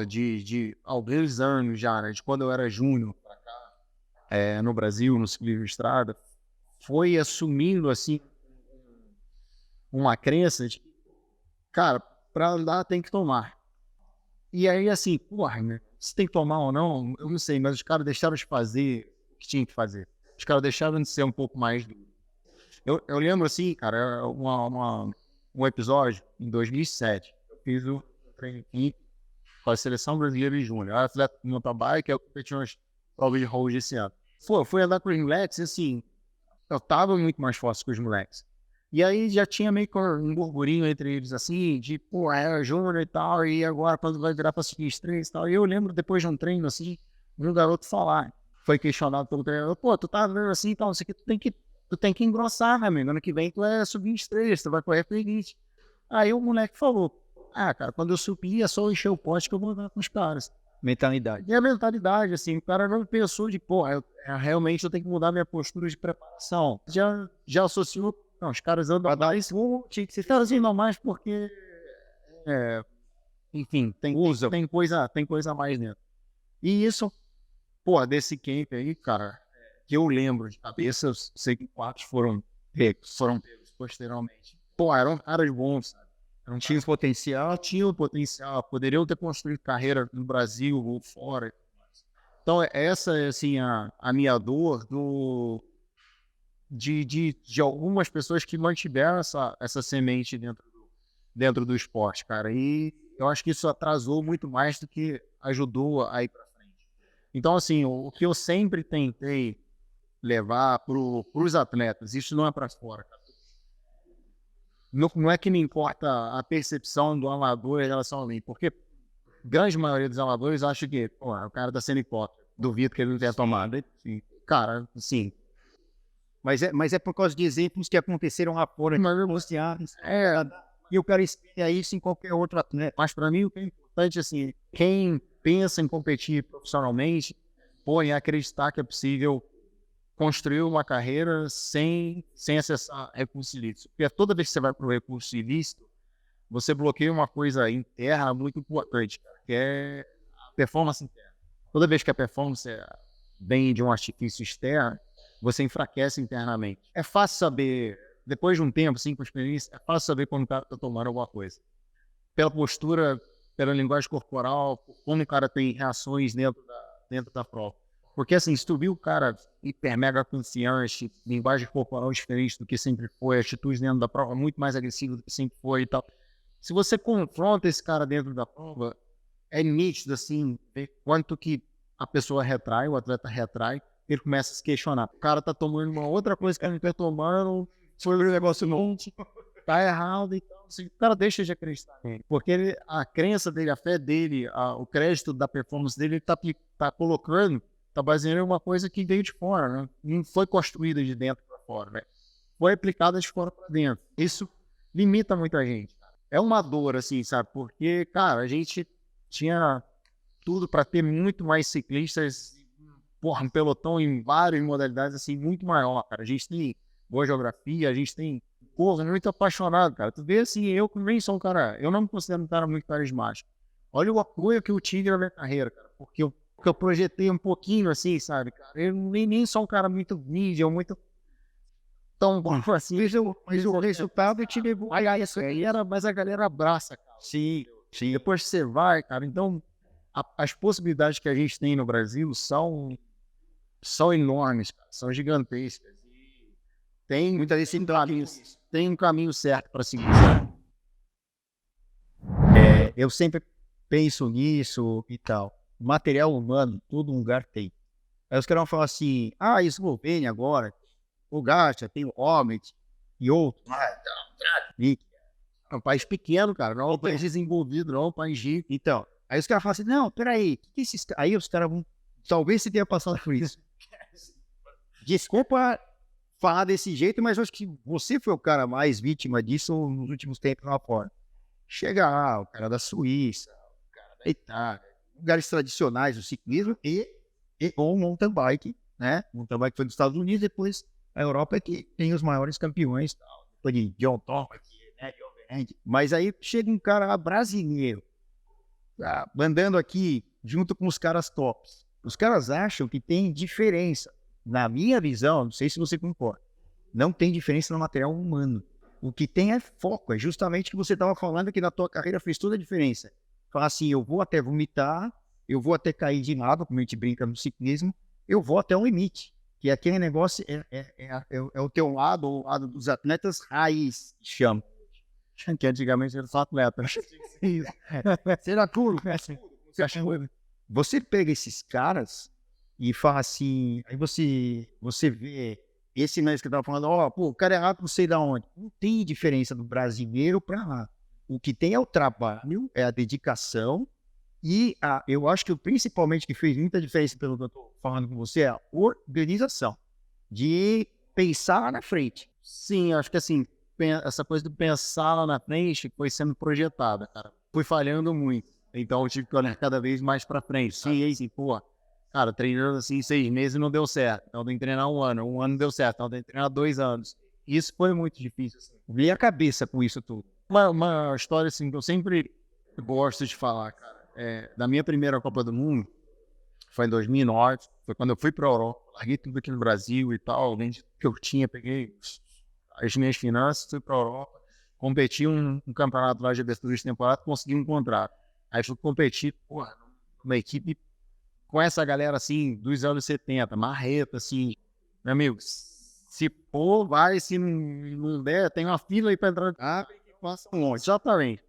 [SPEAKER 3] de alguns anos já, né, de quando eu era júnior pra cá, no Brasil, no ciclismo de estrada, foi assumindo assim uma crença de que, cara, pra andar tem que tomar. E aí assim, porra, né, se tem que tomar ou não, eu não sei, mas os caras deixaram de fazer o que tinha que fazer. Os caras deixaram de ser um pouco mais duro. Eu lembro assim, cara, um episódio em 2007. Eu fiz o treino aqui com a seleção brasileira de júnior. Eu era atleta de mountain bike, eu competi umas provas de road esse ano. Eu fui andar com os moleques e assim, eu tava muito mais forte que os moleques. E aí já tinha meio que um burburinho entre eles assim, de pô, é júnior e tal, e agora quando vai virar pra seguir estrelas e tal. E eu lembro depois de um treino assim, um garoto falar, foi questionado pelo treinador, pô, tu tá vendo assim e tal, isso aqui tu tem que engrossar, né, amigo? Ano que vem tu é subir estrelas, tu vai correr pra elite. Aí o moleque falou, cara, quando eu subir é só encher o pote que eu vou andar com os caras.
[SPEAKER 1] Mentalidade.
[SPEAKER 3] E a mentalidade, assim, o cara não pensou de, pô, realmente eu tenho que mudar minha postura de preparação. Já associou, não, os caras andam mais, tinha que ser andam mais porque, enfim, tem coisa a mais dentro. E isso, pô, desse camp aí, cara, que eu lembro de cabeça, eu sei que 4 foram pegos posteriormente. Pô, eram caras bons, sabe?
[SPEAKER 1] Tinha
[SPEAKER 3] Potencial, poderiam ter construído carreira no Brasil ou fora. Então, essa é assim, a minha dor de algumas pessoas que mantiveram essa semente dentro do esporte, cara. E eu acho que isso atrasou muito mais do que ajudou a ir para frente. Então, assim, o que eu sempre tentei levar para os atletas, isso não é para fora, cara. Não é que não importa a percepção do amador em relação ao mim, porque a grande maioria dos amadores acha que o cara tá sendo hipócrita, duvido que ele não tenha tomado. E, cara, sim.
[SPEAKER 1] Mas é por causa de exemplos que aconteceram lá fora. E eu quero espelhar isso em qualquer outro atleta.
[SPEAKER 3] Mas para mim o que é importante, assim, quem pensa em competir profissionalmente, em acreditar que é possível construir uma carreira sem acessar recurso ilícito. Porque toda vez que você vai para o recurso ilícito, você bloqueia uma coisa interna muito importante, cara, que é a performance interna. Toda vez que a performance vem de um artifício externo, você enfraquece internamente. É fácil saber, depois de um tempo, assim, com experiência, é fácil saber quando o cara está tomando alguma coisa. Pela postura, pela linguagem corporal, como o cara tem reações dentro da prova. Porque assim, se tu viu o cara hiper mega confiante, linguagem corporal diferente do que sempre foi, atitude dentro da prova muito mais agressiva do que sempre foi e tal. Se você confronta esse cara dentro da prova, é nítido assim, ver quanto que a pessoa retrai, o atleta retrai, ele começa a se questionar. O cara tá tomando uma outra coisa que ele não tá tomando, foi um negócio não, tá errado e tal. Assim, o cara deixa de acreditar nele, porque a crença dele, a fé dele, o crédito da performance dele, ele tá colocando, tá baseando em uma coisa que veio de fora, né? Não foi construída de dentro para fora, né? Foi aplicada de fora para dentro. Isso limita muita gente. É uma dor, assim, sabe? Porque, cara, a gente tinha tudo para ter muito mais ciclistas, um pelotão em várias modalidades, assim, muito maior, cara. A gente tem boa geografia, a gente tem porra, muito apaixonado, cara. Tu vê assim, eu também sou um cara, eu não me considero um cara muito carismático. Olha o apoio que eu tive na minha carreira, cara, porque eu projetei um pouquinho assim, sabe, cara. Eu nem sou um cara muito mídia, muito tão bom assim.
[SPEAKER 1] Mas o resultado te levou a isso aí.
[SPEAKER 3] Mas a galera abraça, cara.
[SPEAKER 1] Sim, sim.
[SPEAKER 3] Depois que você vai, cara, então as possibilidades que a gente tem no Brasil são enormes, cara, são gigantescas. E tem
[SPEAKER 1] Muitas vezes
[SPEAKER 3] tem um caminho certo para seguir.
[SPEAKER 1] eu sempre penso nisso e tal. Material humano, todo lugar tem. Aí os caras vão falar assim, Eslovênia agora, o Gacha, tem o Hobbit e outros.
[SPEAKER 3] É um país pequeno, cara, não é um país desenvolvido, não é um país rico.
[SPEAKER 1] Então, aí os caras falam assim, não, peraí, que esses... Aí os caras vão, talvez você tenha passado por isso. Desculpa falar desse jeito, mas eu acho que você foi o cara mais vítima disso nos últimos tempos lá fora. Chega lá, o cara da Suíça, o cara da Itália, lugares tradicionais do ciclismo e o mountain bike, né? O mountain bike foi dos Estados Unidos, depois a Europa é que tem os maiores campeões, tal. Depois de John Thomas, né? Mas aí chega um cara lá brasileiro, andando aqui junto com os caras tops. Os caras acham que tem diferença. Na minha visão, não sei se você concorda, não tem diferença no material humano. O que tem é foco, é justamente o que você estava falando, que na tua carreira fez toda a diferença. Falar assim, eu vou até vomitar, eu vou até cair de lado, como a gente brinca no ciclismo, eu vou até o limite. Que aquele negócio é o teu lado, o lado dos atletas raiz, que chama.
[SPEAKER 3] Que antigamente era só atleta.
[SPEAKER 1] Será tudo? Você pega esses caras e fala assim, aí você vê esse mesmo que eu tava falando, o cara é rápido, não sei da onde. Não tem diferença do brasileiro para lá. O que tem é o trabalho, é a dedicação e eu acho que principalmente que fez muita diferença pelo que eu tô falando com você é a organização, de pensar lá na frente.
[SPEAKER 3] Sim, acho que assim, essa coisa de pensar lá na frente foi sendo projetada, cara. Fui falhando muito. Então eu tive que olhar cada vez mais pra frente. Sim, assim, pô, cara, treinando assim 6 meses não deu certo. Então tem que treinar um ano deu certo. Então tem que treinar 2 anos. Isso foi muito difícil, assim.
[SPEAKER 1] Vi a cabeça com isso tudo.
[SPEAKER 3] Uma história assim que eu sempre gosto de falar, cara. Da minha primeira Copa do Mundo, foi em 2009, foi quando eu fui pra Europa. Larguei tudo aqui no Brasil e tal, vendi tudo que eu tinha, peguei as minhas finanças, fui pra Europa, competi um campeonato lá de abertura de temporada, consegui um contrato. Aí fui competir, porra, numa equipe com essa galera assim, dos anos 70, marreta, assim, meu amigo, se pôr, vai, se não der, tem uma fila aí pra entrar, passa um monte. Exatamente.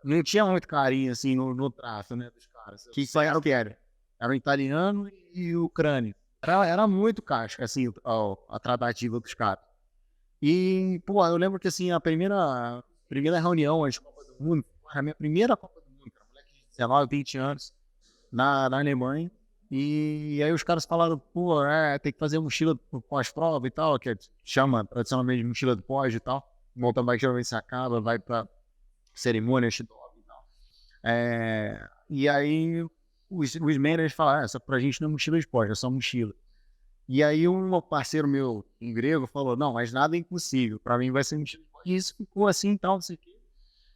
[SPEAKER 3] Não tinha muito carinho, assim, no traço, né, dos caras.
[SPEAKER 1] Que era o que era?
[SPEAKER 3] Era o italiano e o ucrânio. Era muito casca, assim, a tratativa dos caras. E, pô, eu lembro que, assim, a primeira reunião antes da Copa do Mundo, a minha primeira Copa do Mundo, cara, moleque de 19, 20 anos, na Alemanha. E aí os caras falaram, pô, tem que fazer mochila pós-prova e tal, que chama tradicionalmente de mochila de pós e tal. O mountain bike geralmente se acaba, vai pra cerimônia, e tal. E aí os managers falaram, essa pra gente não é mochila de pós, é só mochila. E aí um parceiro meu, em grego, falou, não, mas nada é impossível, pra mim vai ser mochila de pós. E isso ficou assim e tal, não sei o quê.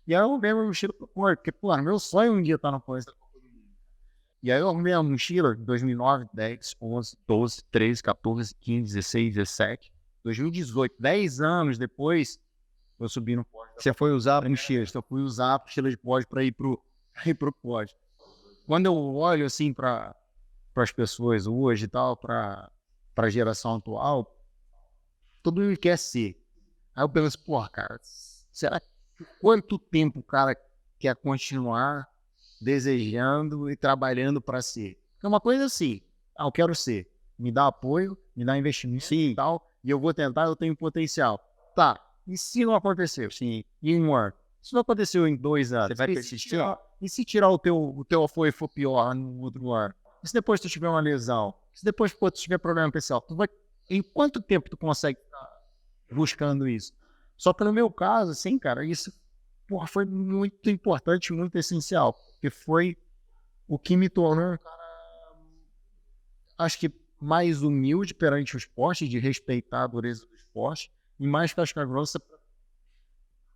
[SPEAKER 3] E aí eu arrumei minha mochila pro pós, porque, pô, meu sonho um dia estar no pós da Copa do Mundo. E aí eu arrumei a mochila em 2009, 10, 11, 12, 13, 14, 15, 16, 17, 2018, 10 anos depois, eu subi no pódio.
[SPEAKER 1] Você foi usar a mochila?
[SPEAKER 3] Eu fui usar a mochila de pódio para ir pro pódio. Quando eu olho assim para as pessoas hoje e tal, para a geração atual, todo mundo quer ser. Aí eu penso, pô, cara, será quanto tempo o cara quer continuar desejando e trabalhando para ser? É uma coisa assim, eu quero ser, me dá apoio, me dá investimento e tal, e eu vou tentar, eu tenho potencial. Tá, e se não aconteceu? Sim, em um ano? Se não aconteceu em 2 anos,
[SPEAKER 1] você vai persistir?
[SPEAKER 3] E se tirar o teu apoio for pior no outro ano? E se depois tu tiver uma lesão? E se depois tu tiver problema pessoal? Em quanto tempo tu consegue ficar buscando isso? Só que no meu caso, assim, cara, isso foi muito importante, muito essencial, porque foi o que me tornou um cara, acho que mais humilde perante o esporte, de respeitar a dureza do esporte, e mais casca grossa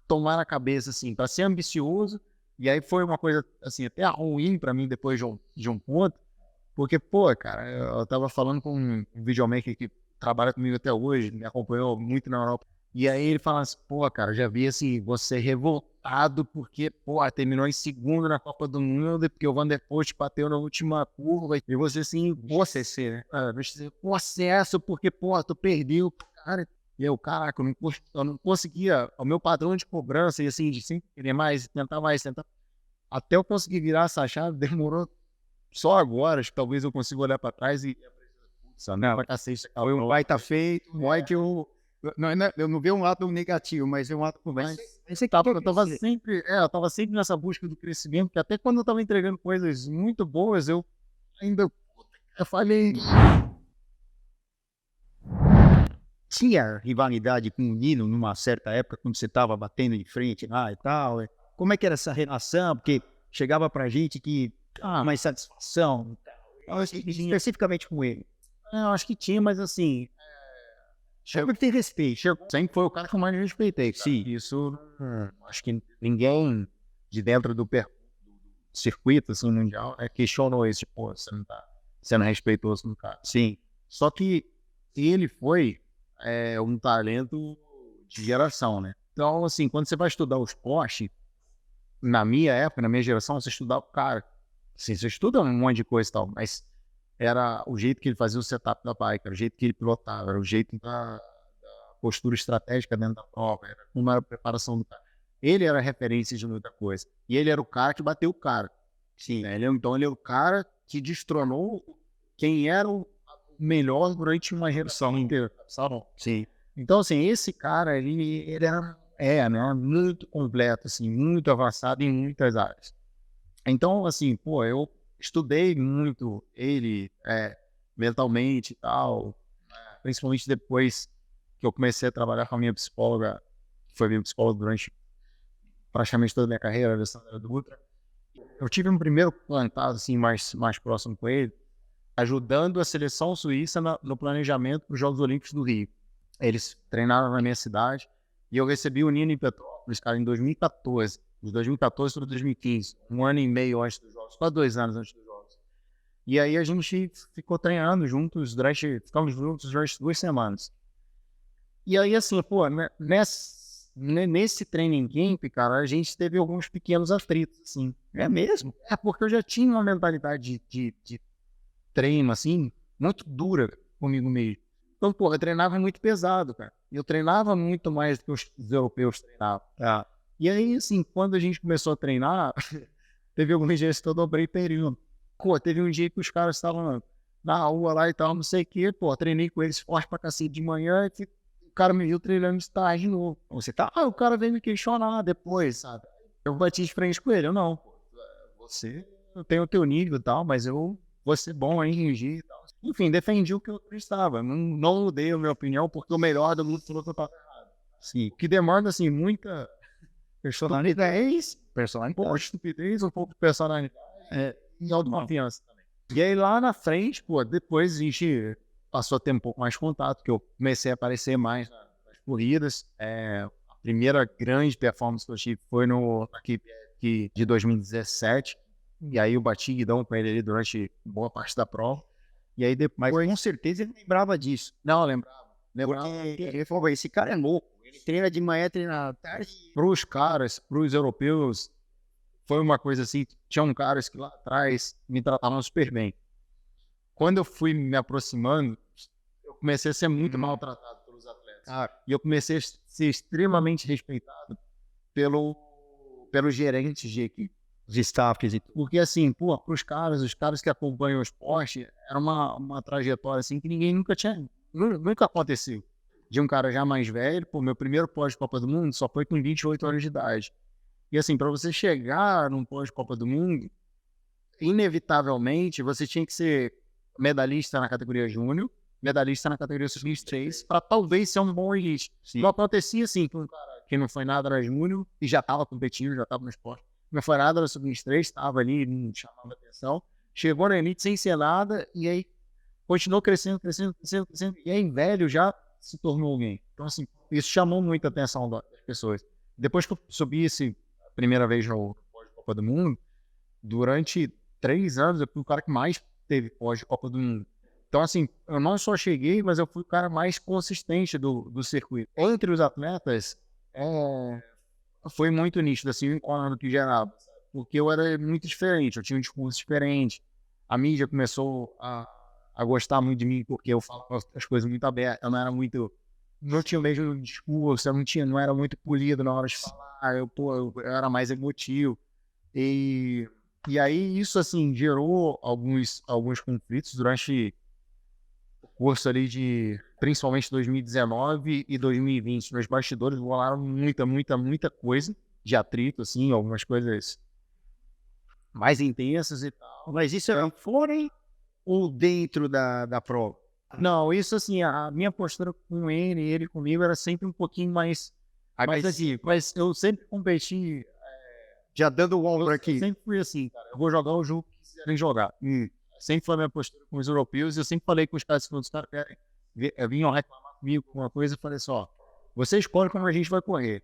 [SPEAKER 3] tomar na cabeça, assim, para ser ambicioso. E aí foi uma coisa, assim, até ruim para mim depois de um ponto, porque, pô, cara, eu tava falando com um videomaker que trabalha comigo até hoje, me acompanhou muito na Europa. E aí ele fala assim, pô, cara, já vi, assim, você revoltado porque, pô, terminou em segundo na Copa do Mundo, porque o Van der Poel bateu na última curva, e você, assim, né? Processo, porque, pô, tu perdeu, cara. E eu, caraca, eu não conseguia, o meu padrão de cobrança, e assim, de sempre querer mais, tentar mais, tentar. Até eu conseguir virar essa chave, demorou só agora, acho que talvez eu consiga olhar pra trás e
[SPEAKER 1] Não,
[SPEAKER 3] pra cacete.
[SPEAKER 1] foi um baita feito, vai que eu não vejo um lado negativo, mas é um lado
[SPEAKER 3] Mas
[SPEAKER 1] mas
[SPEAKER 3] eu tava sempre nessa busca do crescimento, que até quando eu tava entregando coisas muito boas, eu ainda eu falei.
[SPEAKER 1] tinha rivalidade com o Nino numa certa época, quando você estava batendo de frente lá e tal. Como é que era essa relação? Porque chegava pra gente que mais satisfação, especificamente com ele.
[SPEAKER 3] Eu acho que tinha, mas assim,
[SPEAKER 1] Chegou que tem respeito.
[SPEAKER 3] sempre foi o cara que eu mais respeitei. Cara.
[SPEAKER 1] Sim.
[SPEAKER 3] Isso, acho que ninguém de dentro do circuito assim, mundial questionou isso. Pô, você não tá sendo respeitoso no cara.
[SPEAKER 1] Sim.
[SPEAKER 3] Só que ele foi um talento de geração, né? Então, assim, quando você vai estudar o esporte, na minha época, na minha geração, você estudava o cara. Assim, você estuda um monte de coisa e tal, mas era o jeito que ele fazia o setup da bike, era o jeito que ele pilotava, era o jeito da postura estratégica dentro da prova, era como era a preparação do cara. Ele era referência de muita coisa. E ele era o cara que bateu o cara.
[SPEAKER 1] Sim.
[SPEAKER 3] Né? Então ele era o cara que destronou quem era o melhor durante uma geração inteira. Sabe?
[SPEAKER 1] Sim.
[SPEAKER 3] Então, assim, esse cara, ele era né, muito completo, assim, muito avançado em muitas áreas. Então, assim, pô, eu estudei muito ele mentalmente e tal, principalmente depois que eu comecei a trabalhar com a minha psicóloga, que foi minha psicóloga durante praticamente toda a minha carreira, a Alessandra Dutra. Eu tive um primeiro contato, assim, mais próximo com ele, ajudando a seleção suíça no planejamento dos Jogos Olímpicos do Rio. Eles treinaram na minha cidade e eu recebi o Nino em Petrópolis, cara, em 2014. De 2014 para 2015, um ano e meio antes dos Jogos, quase 2 anos antes dos Jogos. E aí a gente ficou treinando juntos, ficamos juntos durante 2 semanas. E aí, assim, pô, nesse training camp, cara, a gente teve alguns pequenos atritos, assim.
[SPEAKER 1] É mesmo?
[SPEAKER 3] Porque eu já tinha uma mentalidade de treino, assim, muito dura comigo mesmo. Então, porra, eu treinava muito pesado, cara. Eu treinava muito mais do que os europeus treinavam. E aí, assim, quando a gente começou a treinar, teve alguns dias que eu dobrei período. Pô, teve um dia que os caras estavam na rua lá e tal, não sei o quê. Pô, treinei com eles forte pra cacete de manhã e o cara me viu treinando de tarde de novo.
[SPEAKER 1] Você tá.
[SPEAKER 3] O cara veio me questionar depois, sabe? Eu bati de frente com ele. Eu não, pô, você tem o teu nível e tal, mas eu vou ser bom em energia e tal. Enfim, defendi o que eu acreditava. Não mudei a minha opinião, porque o melhor do mundo falou que eu tava errado. Sim. O que demanda, assim, muita personalidade, um pouco de estupidez, um pouco de personalidade e autoconfiança também. E aí lá na frente, pô, depois a gente passou a ter um pouco mais de contato, que eu comecei a aparecer mais nas corridas. A primeira grande performance que eu tive foi na equipe de 2017, e aí eu bati guidão com ele ali durante boa parte da prova. E aí depois...
[SPEAKER 1] Mas com certeza ele lembrava disso.
[SPEAKER 3] Não, lembrava.
[SPEAKER 1] Porque ele falou, esse cara é louco. Ele treina de manhã, treina à tarde.
[SPEAKER 3] Para os caras, para os europeus, foi uma coisa assim, tinham caras que lá atrás me tratavam super bem. Quando eu fui me aproximando, eu comecei a ser muito maltratado pelos atletas. E eu comecei a ser extremamente respeitado pelos gerentes de equipe, de staff. Porque assim, pô, para os caras que acompanham o esporte, era uma trajetória assim que ninguém nunca aconteceu. De um cara já mais velho, pô, meu primeiro pós-Copa do Mundo só foi com 28 anos de idade. E assim, para você chegar num pós-Copa do Mundo, inevitavelmente você tinha que ser medalhista na categoria júnior, medalhista na categoria sub-23, para talvez ser um bom elite. Não acontecia assim, com um cara que não foi nada na júnior e já estava competindo, já estava no esporte. Não foi nada na sub-23, estava ali, não chamava atenção. Chegou na elite sem ser nada e aí continuou crescendo. E aí, velho, já se tornou alguém. Então, assim, isso chamou muita atenção das pessoas. depois que eu subi a primeira vez no pós-Copa do Mundo, durante 3 anos eu fui o cara que mais teve pós-Copa do Mundo. Então, assim, eu não só cheguei, mas eu fui o cara mais consistente do circuito. Entre os atletas, foi muito nítido, assim, o incômodo que gerava. Porque eu era muito diferente, eu tinha um discurso diferente. A mídia começou a gostar muito de mim, porque eu falava as coisas muito abertas, eu não era muito... Não tinha o mesmo discurso, eu não era muito polido na hora de falar, eu era mais emotivo. E aí isso, assim, gerou alguns conflitos durante o curso ali principalmente 2019 e 2020. Nos bastidores rolaram muita coisa de atrito, assim, algumas coisas mais intensas e tal.
[SPEAKER 1] Mas isso é fora ou dentro da prova?
[SPEAKER 3] Não, isso assim, a minha postura com ele comigo era sempre um pouquinho mais assim, mas eu sempre competi,
[SPEAKER 1] Já dando o ombro
[SPEAKER 3] eu
[SPEAKER 1] aqui.
[SPEAKER 3] sempre fui assim, cara, eu vou jogar o jogo que quiserem jogar. Sempre foi a minha postura com os europeus, eu sempre falei com os caras, quando os caras vinham reclamar comigo com uma coisa, eu falei assim, ó, você escolhe como a gente vai correr.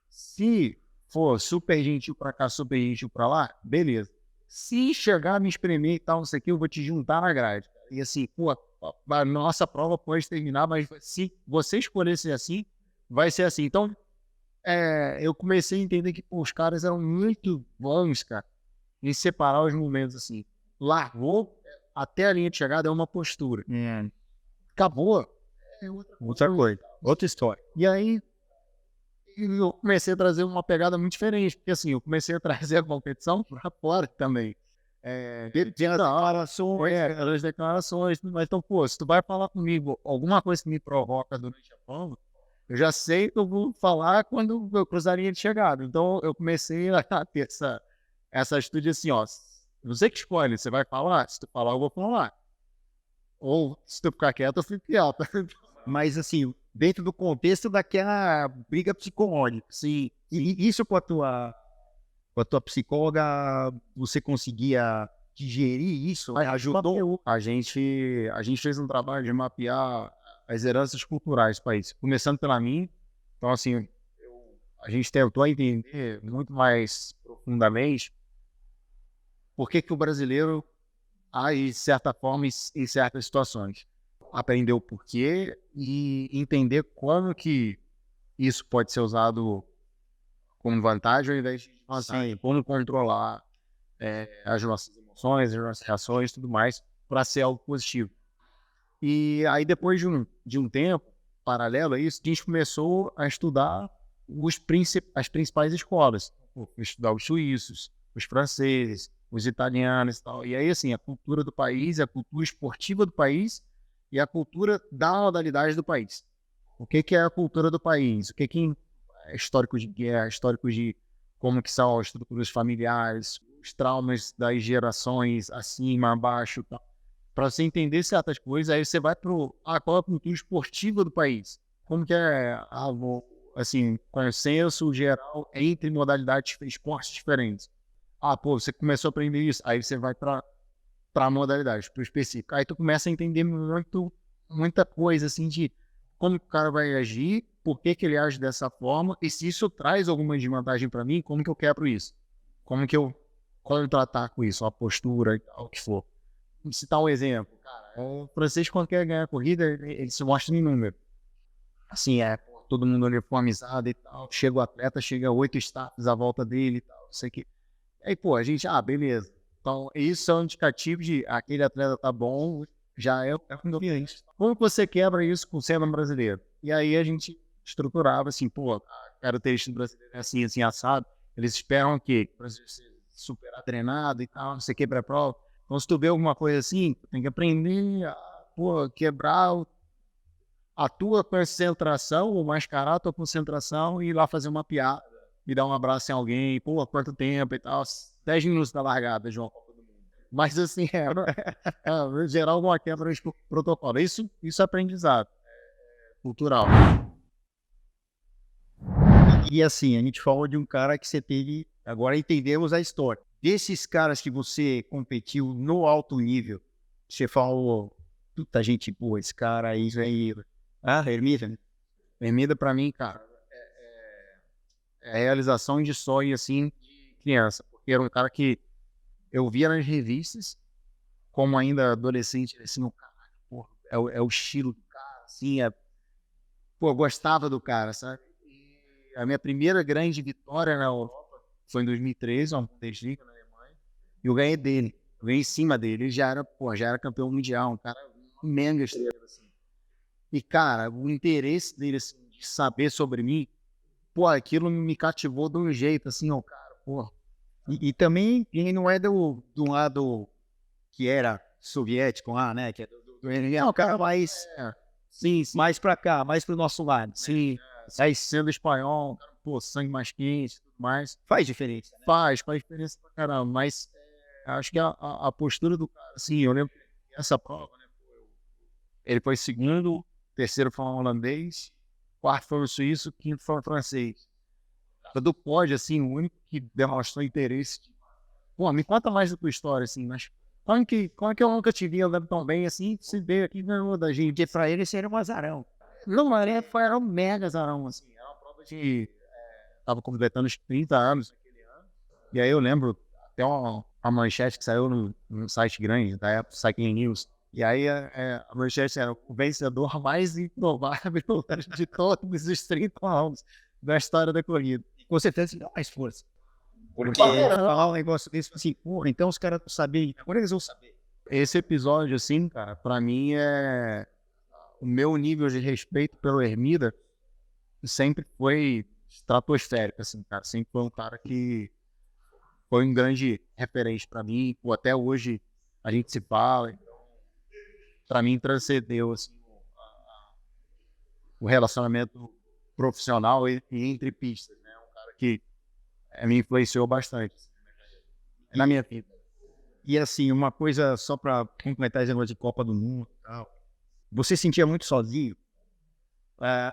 [SPEAKER 3] Se for super gentil pra cá, super gentil pra lá, beleza. Se chegar a me espremer e tal, não sei o que, eu vou te juntar na grade. E assim, pô, a nossa prova pode terminar, mas se você escolher ser assim, vai ser assim. Então, eu comecei a entender que pô, os caras eram muito bons, cara, em separar os momentos assim. Largou, até a linha de chegada é uma postura. Acabou, é outra coisa.
[SPEAKER 1] Outra história.
[SPEAKER 3] E aí, eu comecei a trazer uma pegada muito diferente, porque assim, eu comecei a trazer a competição pra fora também.
[SPEAKER 1] Tinha
[SPEAKER 3] As declarações, mas então, pô, se tu vai falar comigo alguma coisa que me provoca durante a prova, eu já sei que eu vou falar quando eu cruzar a linha de chegada. Então, eu comecei a ter essa atitude assim, ó, você que escolhe, você vai falar? Se tu falar, eu vou falar. Ou, se tu ficar quieto, eu fico quieto.
[SPEAKER 1] Mas assim, dentro do contexto daquela briga psicológica.
[SPEAKER 3] Sim.
[SPEAKER 1] E isso com a tua psicóloga, você conseguia digerir isso? Ajudou?
[SPEAKER 3] A gente fez um trabalho de mapear as heranças culturais do país, começando pela minha. Então, assim, a gente tentou entender muito mais profundamente por que o brasileiro age de certa forma em certas situações. Aprender o porquê e entender como que isso pode ser usado como vantagem ao invés de desvantagem, como controlar as nossas emoções, as nossas reações e tudo mais para ser algo positivo. E aí depois de um tempo, paralelo a isso, a gente começou a estudar as principais escolas. Estudar os suíços, os franceses, os italianos e tal. E aí, assim, a cultura do país, a cultura esportiva do país e a cultura da modalidade do país. O que é a cultura do país? O que é histórico de guerra, histórico de como que são as estruturas familiares, os traumas das gerações acima, abaixo, tal. Para você entender certas coisas, aí você vai qual é a cultura esportiva do país. Como que é assim, consenso geral entre modalidades de esportes diferentes. Pô, você começou a aprender isso, aí você vai para a modalidade, para o específico. Aí tu começa a entender muita coisa, assim, de como o cara vai agir, por que ele age dessa forma, e se isso traz alguma desvantagem para mim, como que eu quebro isso? Como que eu tratar com isso, a postura, o que for. Vou citar um exemplo, cara. O francês, quando quer ganhar a corrida, ele se mostra em número. Assim, todo mundo uniformizado e tal. Chega o atleta, chega 8 staffs à volta dele e tal, não sei o que. Aí, pô, a gente, beleza. Então, isso é um indicativo de aquele atleta tá bom, já é confiante. Como que você quebra isso com o cinema brasileiro? E aí a gente estruturava assim, pô, a característica do brasileiro é assim, assim, assado. Eles esperam que o brasileiro seja super treinado e tal, não sei o que, pré-prova. Então, se tu vê alguma coisa assim, tem que aprender a, quebrar a tua concentração, ou mascarar a tua concentração e ir lá fazer uma piada, e dar um abraço em alguém, pô, quanto tempo e tal, 10 minutos da largada, João. Mas assim, gerar alguma quebra de protocolo. Isso é aprendizado cultural.
[SPEAKER 1] E assim, a gente falou de um cara que você teve, agora entendemos a história. Desses caras que você competiu no alto nível, você falou, puta gente boa, esse cara aí, Hermida.
[SPEAKER 3] Hermida pra mim, cara, a realização de sonho, assim, de criança. Porque era um cara que eu via nas revistas, como ainda adolescente, assim, o cara, pô, é o estilo do cara, assim, pô, eu gostava do cara, sabe? E a minha primeira grande vitória na Europa foi em 2013, uma Bundesliga na Alemanha, e eu ganhei dele. Eu ganhei em cima dele. Ele já era campeão mundial, um cara mega estrela, assim. E, cara, o interesse dele, assim, de saber sobre mim, pô, aquilo me cativou de um jeito, assim, ó, cara, pô.
[SPEAKER 1] E também ele não é do lado que era soviético lá, né? Que é ele é um cara mais,
[SPEAKER 3] Sim,
[SPEAKER 1] mais pra cá, mais pro nosso lado.
[SPEAKER 3] sim. Aí sendo espanhol, cara, pô, sangue mais quente, tudo mais.
[SPEAKER 1] Faz diferença.
[SPEAKER 3] Faz diferença pra caramba, mas acho que a postura do cara, assim, eu lembro que essa prova, né, pô, ele foi segundo, terceiro foi um holandês, quarto foi o suíço, quinto foi o francês. Do pódio, assim, o único que demonstrou interesse. Pô, me conta mais da tua história, assim, mas como é que eu nunca te vi andando tão bem, assim, se veio aqui e ganhou da gente?
[SPEAKER 1] Porque pra ele seria um azarão.
[SPEAKER 3] Não, era um mega zarão, assim, era uma prova de... tava completando os 30 anos naquele ano, e aí eu lembro até uma manchete que saiu no site grande, da época, Cycling News, e aí a manchete era o vencedor mais improvável de todos os 30 anos da história da corrida.
[SPEAKER 1] Com certeza se dá mais força. Porque falar um negócio desse, assim, porra, então os caras não sabiam, agora eles vão saber.
[SPEAKER 3] Esse episódio, assim, cara, pra mim o meu nível de respeito pelo Hermida sempre foi estratosférico, assim, cara. Sempre foi um cara que foi um grande referente pra mim. Pô, até hoje a gente se fala. Então, pra mim, transcendeu, assim, o relacionamento profissional e entre pistas, né? Um cara que me influenciou bastante, assim, na minha vida.
[SPEAKER 1] E assim, uma coisa só pra completar esse negócio de Copa do Mundo e tal. Você sentia muito sozinho?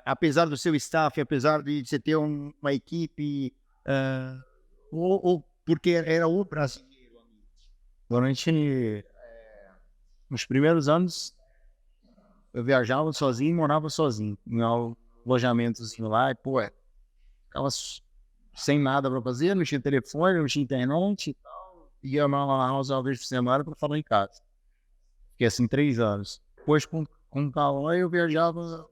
[SPEAKER 1] Apesar do seu staff, apesar de você ter uma equipe, ou porque era o brasileiro ali?
[SPEAKER 3] Durante os primeiros anos, eu viajava sozinho e morava sozinho. Em um alojamentozinho lá, e, pô, ficava sem nada pra fazer, não tinha telefone, não tinha internet e tal. Ia lá uma vez por semana pra falar em casa. Fiquei assim 3 anos. Depois, com o Calói, eu viajava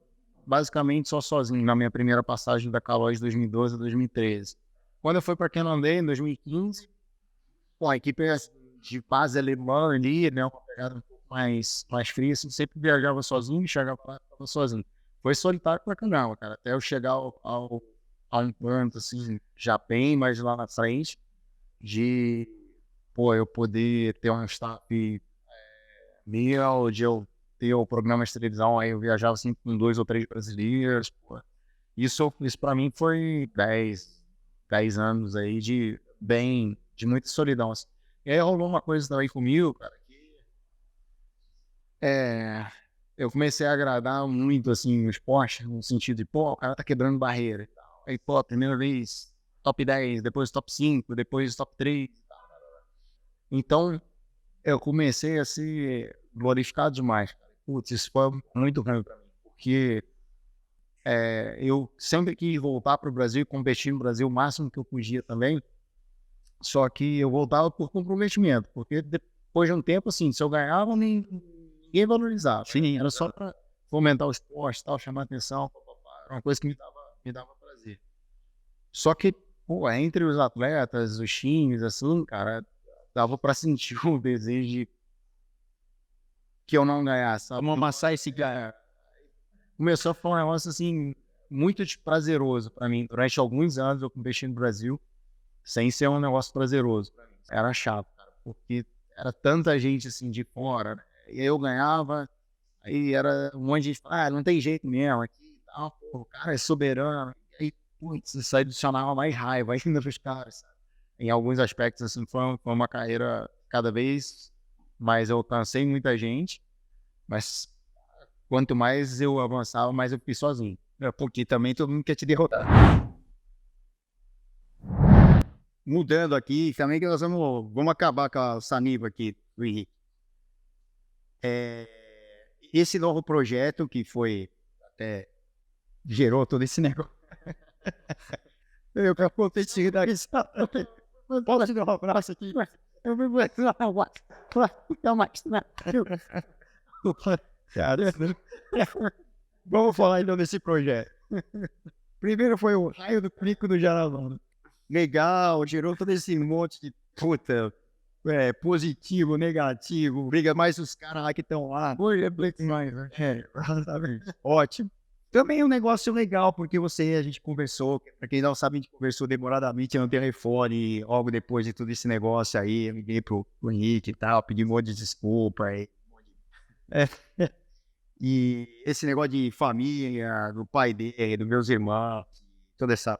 [SPEAKER 3] basicamente só sozinho, na minha primeira passagem da Calói de 2012 a 2013. Quando eu fui para Cannondale, em 2015, a equipe de base alemã ali, né, uma pegada um pouco mais fria, assim, sempre viajava sozinho, chegava lá, estava sozinho. Foi solitário pra caramba, cara, até eu chegar ao encanto, assim, já bem mais lá na frente, de, pô, eu poder ter um staff meu, de eu ter o programa de televisão, aí eu viajava assim com 2 ou 3 brasileiros, pô. Isso pra mim foi 10 anos aí de muita solidão, assim. E aí rolou uma coisa também comigo, cara, que eu comecei a agradar muito, assim, o esporte, no sentido de, pô, o cara tá quebrando barreira e tal. Aí, pô, primeira vez top 10, depois top 5, depois top 3 e tal. Então, eu comecei a ser glorificado demais, cara. Putz, isso foi muito ruim pra mim, porque eu sempre quis voltar pro Brasil e competir no Brasil o máximo que eu podia também, só que eu voltava por comprometimento, porque depois de um tempo, assim, se eu ganhava, ninguém valorizava. Sim, era só pra fomentar o esporte, tal, chamar atenção, era uma coisa que me dava prazer. Só que, pô, entre os atletas, os times, assim, cara, dava pra sentir o desejo de que eu não ganhasse, sabe?
[SPEAKER 1] Vamos amassar esse cara.
[SPEAKER 3] Começou a ficar um negócio, assim, muito prazeroso pra mim. Durante alguns anos eu competi no Brasil sem ser um negócio prazeroso pra mim. Era chato, cara, porque era tanta gente, assim, de fora, né? E aí eu ganhava, aí era um monte de gente, não tem jeito mesmo aqui e tal, pô, o cara é soberano. E aí, putz, isso aí adicionava mais raiva ainda pros caras, sabe? Em alguns aspectos, assim, foi uma carreira cada vez mais eu alcancei muita gente, mas quanto mais eu avançava, mais eu fiquei sozinho.
[SPEAKER 1] Porque também todo mundo quer te derrotar. Mudando aqui, também que nós vamos acabar com a Saniva aqui, do Henrique. Esse novo projeto que foi, até gerou todo esse negócio. Eu quero competir da risada. Posso te dar um abraço aqui? Eu me vou ficar mais na. Cara, vamos falar então desse projeto. Primeiro foi o raio do pico do Jaravão. Legal, gerou todo esse monte de puta, positivo, negativo, briga mais os caras lá que estão lá.
[SPEAKER 3] Foi, é Black mais, né?
[SPEAKER 1] Exatamente. Ótimo. Também um negócio legal, porque a gente conversou, pra quem não sabe, a gente conversou demoradamente no telefone, logo depois de todo esse negócio aí, eu liguei pro Henrique e tal, pedi um monte de desculpa aí. E esse negócio de família, do pai dele, dos meus irmãos, toda essa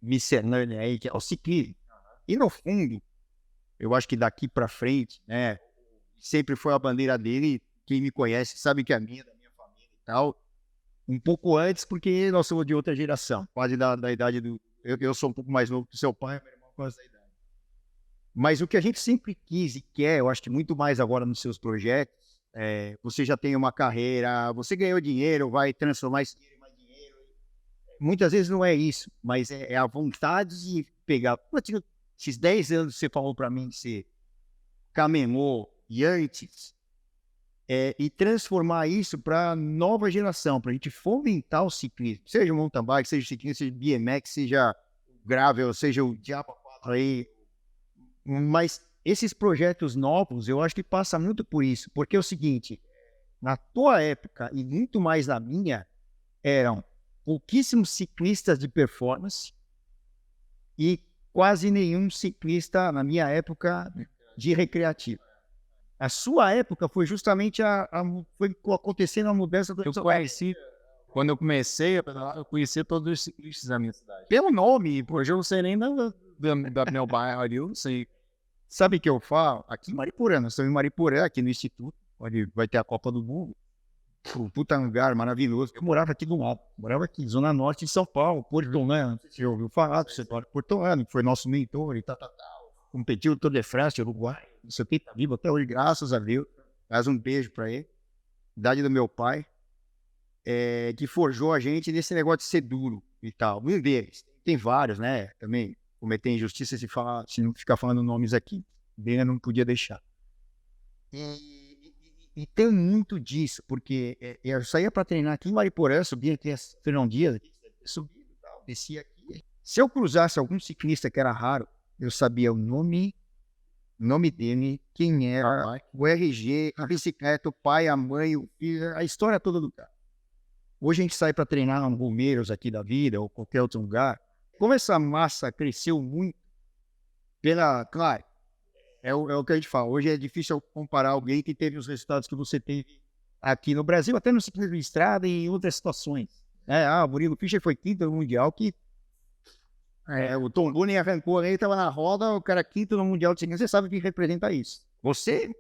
[SPEAKER 1] miscelânea aí, que é o ciclismo. E no fundo, eu acho que daqui pra frente, né, sempre foi a bandeira dele, quem me conhece sabe que é minha, da minha família e tal. Um pouco antes, porque nós somos de outra geração, quase da idade do... Eu sou um pouco mais novo que seu pai, meu irmão quase da idade. Mas o que a gente sempre quis e quer, eu acho que muito mais agora nos seus projetos, você já tem uma carreira, você ganhou dinheiro, vai transformar esse dinheiro em mais dinheiro. Muitas vezes não é isso, mas é a vontade de pegar... Esses 10 anos que você falou para mim que você caminhou e antes... e transformar isso para a nova geração, para a gente fomentar o ciclismo, seja o mountain bike, seja o ciclismo, seja o BMX, seja o gravel, seja o Diabo 4 aí. Mas esses projetos novos, eu acho que passa muito por isso, porque é o seguinte, na tua época e muito mais na minha, eram pouquíssimos ciclistas de performance e quase nenhum ciclista, na minha época, de recreativo. A sua época foi justamente foi acontecendo a mudança do...
[SPEAKER 3] Quando eu comecei a pedalar, eu conheci todos os ciclistas da minha cidade.
[SPEAKER 1] Pelo nome,
[SPEAKER 3] Hoje eu não sei nem da meu bairro ali, eu não sei.
[SPEAKER 1] sabe o que eu falo? Aqui em Mariporã, nós estamos em Mariporã, aqui no Instituto, onde vai ter a Copa do Mundo. Um puta lugar maravilhoso. Eu morava aqui do lado, morava aqui, Zona Norte de São Paulo, Portolano, não sei se você ouviu falar do setor Portolano, que foi nosso mentor e tal. Competiu no Tour de France, Uruguai, não sei o que, tá vivo até hoje, graças a Deus. Faz um beijo pra ele. Idade do meu pai, que forjou a gente nesse negócio de ser duro e tal. Um deles, tem vários, né? Também cometer injustiça se não ficar falando nomes aqui. Bem, eu não podia deixar. E tem muito disso, porque eu saía para treinar aqui em Mariporã, subia aqui a Fernão Dias, subia e tal, descia aqui. Se eu cruzasse algum ciclista que era raro, eu sabia o nome dele, quem era, o RG, a bicicleta, o pai, a mãe, o filho, a história toda do cara. Hoje a gente sai para treinar no Romeiros aqui da vida, ou qualquer outro lugar. Como essa massa cresceu muito, claro, é o que a gente fala. Hoje é difícil comparar alguém que teve os resultados que você teve aqui no Brasil, até no ciclismo de estrada e em outras situações. O Murilo Fischer foi quinto no Mundial, o Tom Boonen arrancou aí, estava na roda, o cara quinto no Mundial de ciclismo, você sabe o que representa isso. Você,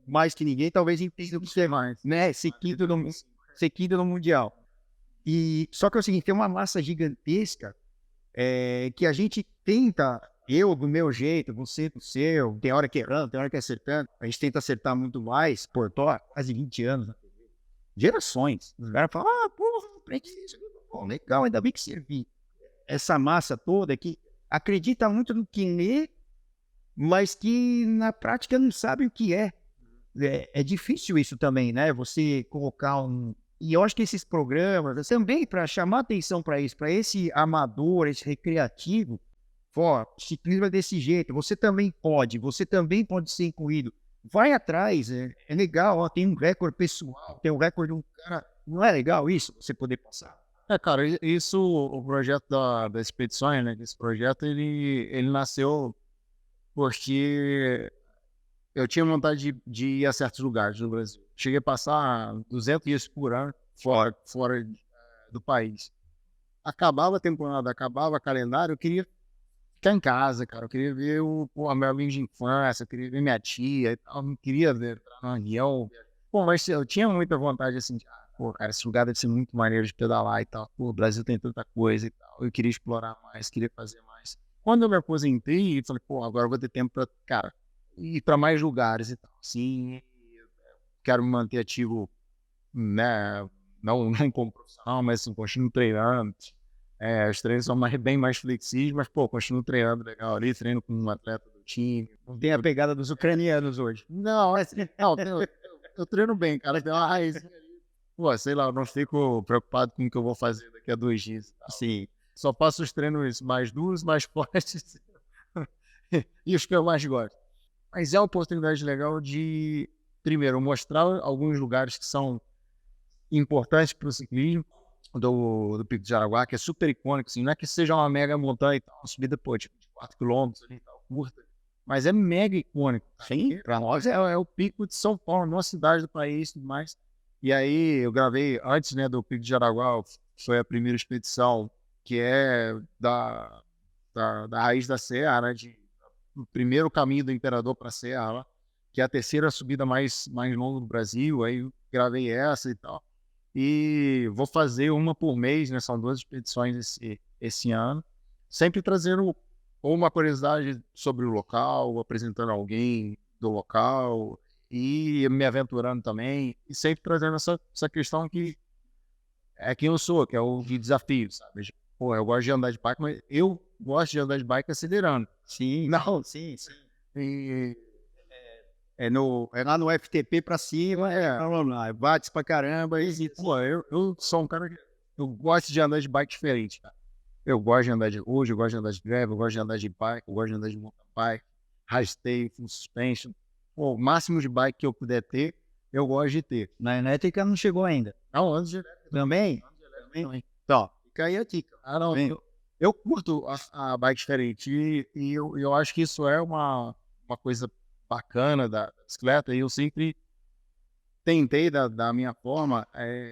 [SPEAKER 1] mais que ninguém, talvez entenda o que você vai, né? Ser quinto no Mundial. Só que é o seguinte, tem uma massa gigantesca que a gente tenta... Eu, do meu jeito, você do seu, tem hora que errando, tem hora que acertando. A gente tenta acertar muito mais. Tô há quase 20 anos na TV. Gerações. Os caras falam, porra, aprendi isso. Bom, legal, ainda bem que servi. Essa massa toda que acredita muito no que lê, mas que na prática não sabe o que é. É difícil isso também, né? Você colocar E eu acho que esses programas, também para chamar atenção para isso, para esse amador, esse recreativo, ciclismo é desse jeito, você também pode ser incluído. Vai atrás, é legal, tem um recorde pessoal, tem um recorde de um cara. Não é legal isso, você poder passar?
[SPEAKER 3] Cara, isso, o projeto da expedição, né? Esse projeto, ele nasceu porque eu tinha vontade de ir a certos lugares no Brasil. Cheguei a passar 200 dias por ano fora do país. Acabava a temporada, acabava o calendário, eu queria ficar em casa, cara. Eu queria ver meu amigo de infância, eu queria ver minha tia e tal. Não queria entrar no avião. Mas eu tinha muita vontade, assim, cara, esse lugar deve ser muito maneiro de pedalar e tal. O Brasil tem tanta coisa e tal. Eu queria explorar mais, queria fazer mais. Quando eu me aposentei, eu falei, agora eu vou ter tempo pra, cara, ir pra mais lugares e tal. Sim, quero me manter ativo, né? Não como profissional, mas assim, continuo treinando. Os treinos são bem mais flexíveis, mas, pô, continuo treinando legal ali, treino com um atleta do time.
[SPEAKER 1] Não tem a pegada dos ucranianos hoje.
[SPEAKER 3] Não, eu treino bem, cara. Tem uma raiz ali. Pô, sei lá, eu não fico preocupado com o que eu vou fazer daqui a 2 dias.
[SPEAKER 1] Sim.
[SPEAKER 3] Só faço os treinos mais duros, mais fortes e os que eu mais gosto. Mas é uma oportunidade legal de, primeiro, mostrar alguns lugares que são importantes para o ciclismo do Pico de Jaraguá, que é super icônico, assim, não é que seja uma mega montanha e tal, uma subida, pô, tipo, de 4 quilômetros ali e tal, curta, mas é mega icônico.
[SPEAKER 1] Sim, para nós
[SPEAKER 3] É o Pico de São Paulo, a maior cidade do país e tudo mais. E aí eu gravei antes, né, do Pico de Jaraguá, foi a primeira expedição que é da raiz da serra, né, o primeiro caminho do Imperador para a serra, lá, que é a terceira subida mais longa do Brasil. Aí eu gravei essa e tal. E vou fazer uma por mês, né? São 2 expedições esse ano, sempre trazendo ou uma curiosidade sobre o local, ou apresentando alguém do local e me aventurando também, e sempre trazendo essa questão que é quem eu sou, que é o de desafio, sabe? Pô, eu gosto de andar de bike, mas eu gosto de andar de bike acelerando.
[SPEAKER 1] sim,
[SPEAKER 3] Não,
[SPEAKER 1] sim, sim.
[SPEAKER 3] e,
[SPEAKER 1] É lá no FTP pra cima, bate pra caramba.
[SPEAKER 3] pô, eu sou um cara que eu gosto de andar de bike diferente, cara. Eu gosto de andar de hoje, eu gosto de andar de gravel, eu gosto de andar de bike, eu gosto de andar de mountain bike, rasteio, full suspension. Pô, o máximo de bike que eu puder ter, eu gosto de ter.
[SPEAKER 1] Na elétrica não chegou ainda.
[SPEAKER 3] Não, ando de
[SPEAKER 1] Também?
[SPEAKER 3] também.
[SPEAKER 1] Então, fica aí a dica.
[SPEAKER 3] Não,
[SPEAKER 1] Bem.
[SPEAKER 3] eu curto a bike diferente e eu acho que isso é uma coisa bacana da bicicleta, e eu sempre tentei, da minha forma,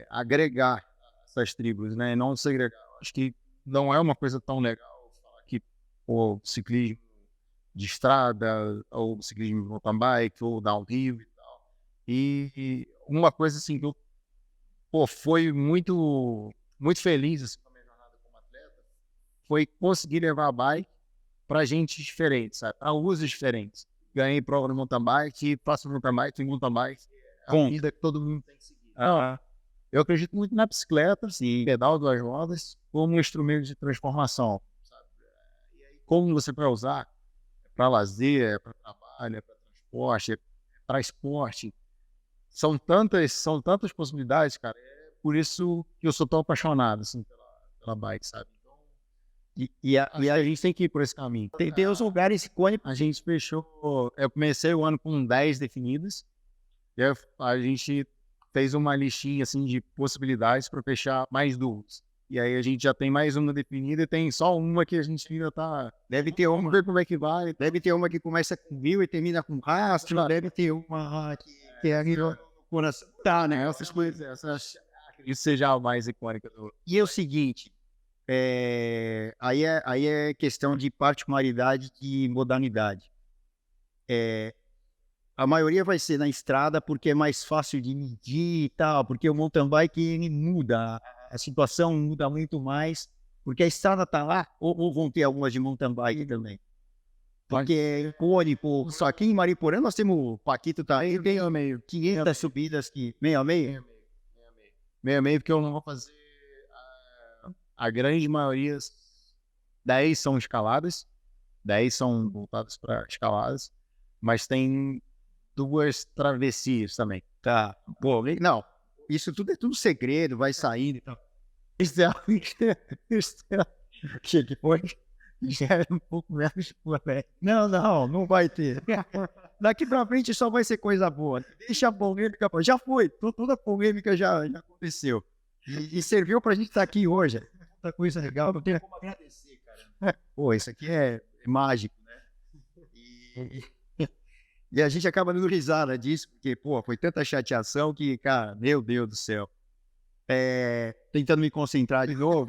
[SPEAKER 3] agregar essas tribos, né? Não segregar. Eu acho que não é uma coisa tão legal falar que o ciclismo de estrada, ou ciclismo de mountain bike, ou downhill e tal. E uma coisa assim que eu, foi muito feliz assim, com a minha jornada como atleta, foi conseguir levar a bike para gente diferente, sabe? A usos diferentes. Ganhei prova no mountain bike, faço mountain bike, tem mountain bike. É a vida que todo mundo tem que seguir. Eu acredito muito na bicicleta, sim, pedal 2 rodas, como um instrumento de transformação, sabe? E aí, como você vai usar? É para lazer, é para trabalho, é para transporte, é para esporte. São tantas possibilidades, cara. É por isso que eu sou tão apaixonado assim, pela bike, sabe? Então,
[SPEAKER 1] E
[SPEAKER 3] a gente tem que ir por esse caminho.
[SPEAKER 1] tem os lugares icônicos.
[SPEAKER 3] A gente fechou. Eu comecei o ano com 10 definidas. E aí a gente fez uma listinha assim de possibilidades para fechar mais 2. E aí a gente já tem mais uma definida e tem só uma que a gente ainda tá.
[SPEAKER 1] Deve ter
[SPEAKER 3] Vamos
[SPEAKER 1] uma.
[SPEAKER 3] ver como é que vai.
[SPEAKER 1] Deve ter uma que começa com mil e termina com rastro. Deve ter uma que é ali no coração. Tá, né?
[SPEAKER 3] Essas coisas, isso seja a mais icônica do.
[SPEAKER 1] E é o seguinte, aí é questão de particularidade de modalidade. A maioria vai ser na estrada porque é mais fácil de medir e tal, porque o mountain bike ele muda, a situação muda muito mais, porque a estrada tá lá, ou vão ter algumas de mountain bike também. Porque é icônico, só aqui em Mariporã nós temos o Paquito tá aí, tem 500 subidas que meio a meio.
[SPEAKER 3] Meio a meio, porque eu não vou fazer a grande maioria. 10 são escaladas, 10 são voltadas para escaladas, mas tem 2 travessias também.
[SPEAKER 1] Tá, pô, não, isso tudo é tudo segredo, vai saindo e tal.
[SPEAKER 3] Isso é que foi já é um pouco menos polêmico.
[SPEAKER 1] Não vai ter. Daqui pra frente só vai ser coisa boa. Deixa a polêmica, já foi, toda a polêmica já aconteceu. E serviu pra gente estar aqui hoje. Muita coisa legal, não tem como agradecer, cara. Pô, isso aqui é mágico, né? E a gente acaba dando risada disso, porque, pô, foi tanta chateação que, cara, meu Deus do céu. Tentando me concentrar de novo.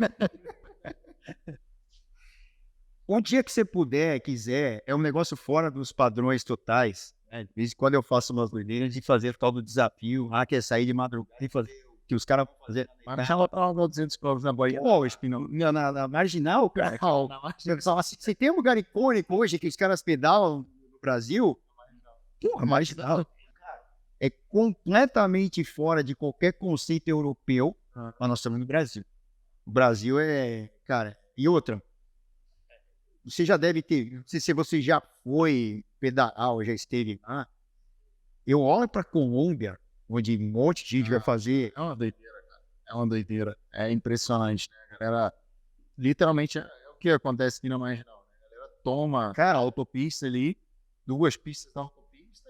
[SPEAKER 1] Um dia que você puder, quiser, é um negócio fora dos padrões totais. Né? De vez em quando eu faço umas doideiras de fazer tal do desafio, que é sair de madrugada e fazer o que os caras vão fazer.
[SPEAKER 3] Mas ela tava 200 km na Bahia.
[SPEAKER 1] Pô, Espinão, na Marginal, cara. Se tem um lugar icônico hoje que os caras pedalam no Brasil, porra, Marginal. É completamente fora de qualquer conceito europeu, mas nós estamos no Brasil. O Brasil cara, e outra, você já deve ter, não sei se você já foi pedalar ou já esteve lá, eu olho pra Colômbia, onde um monte de gente vai fazer,
[SPEAKER 3] É uma doideira, cara. É uma doideira. É impressionante, né? A galera, literalmente, é o que acontece aqui na Marginal, né? A galera toma a autopista ali, 2 pistas da autopista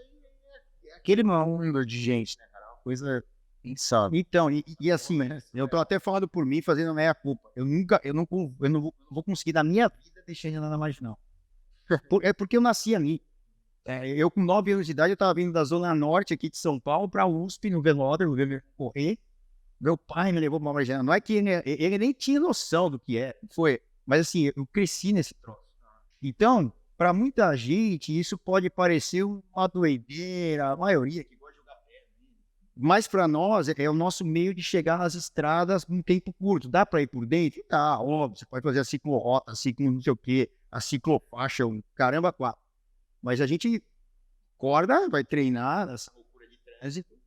[SPEAKER 3] e é aquele mundo de gente, né, cara? É uma coisa insana.
[SPEAKER 1] então, e assim, eu tô até falando por mim, fazendo meia culpa, eu não vou conseguir na minha vida deixar ele lá na Marginal. É porque eu nasci ali. Eu com 9 anos de idade, eu tava vindo da Zona Norte aqui de São Paulo pra USP, no velódromo, correr. Meu pai me levou pra uma Marginal. Não é que ele nem tinha noção do que é, foi. Mas assim, eu cresci nesse troço. Então, pra muita gente, isso pode parecer uma doideira, a maioria que gosta de jogar pedra. Mas pra nós, é o nosso meio de chegar nas estradas num tempo curto. Dá pra ir por dentro? Dá, óbvio. Você pode fazer a ciclorrota, ciclo não sei o quê, a ciclofaixa, caramba, 4. Mas a gente acorda, vai treinar nessa loucura de trânsito.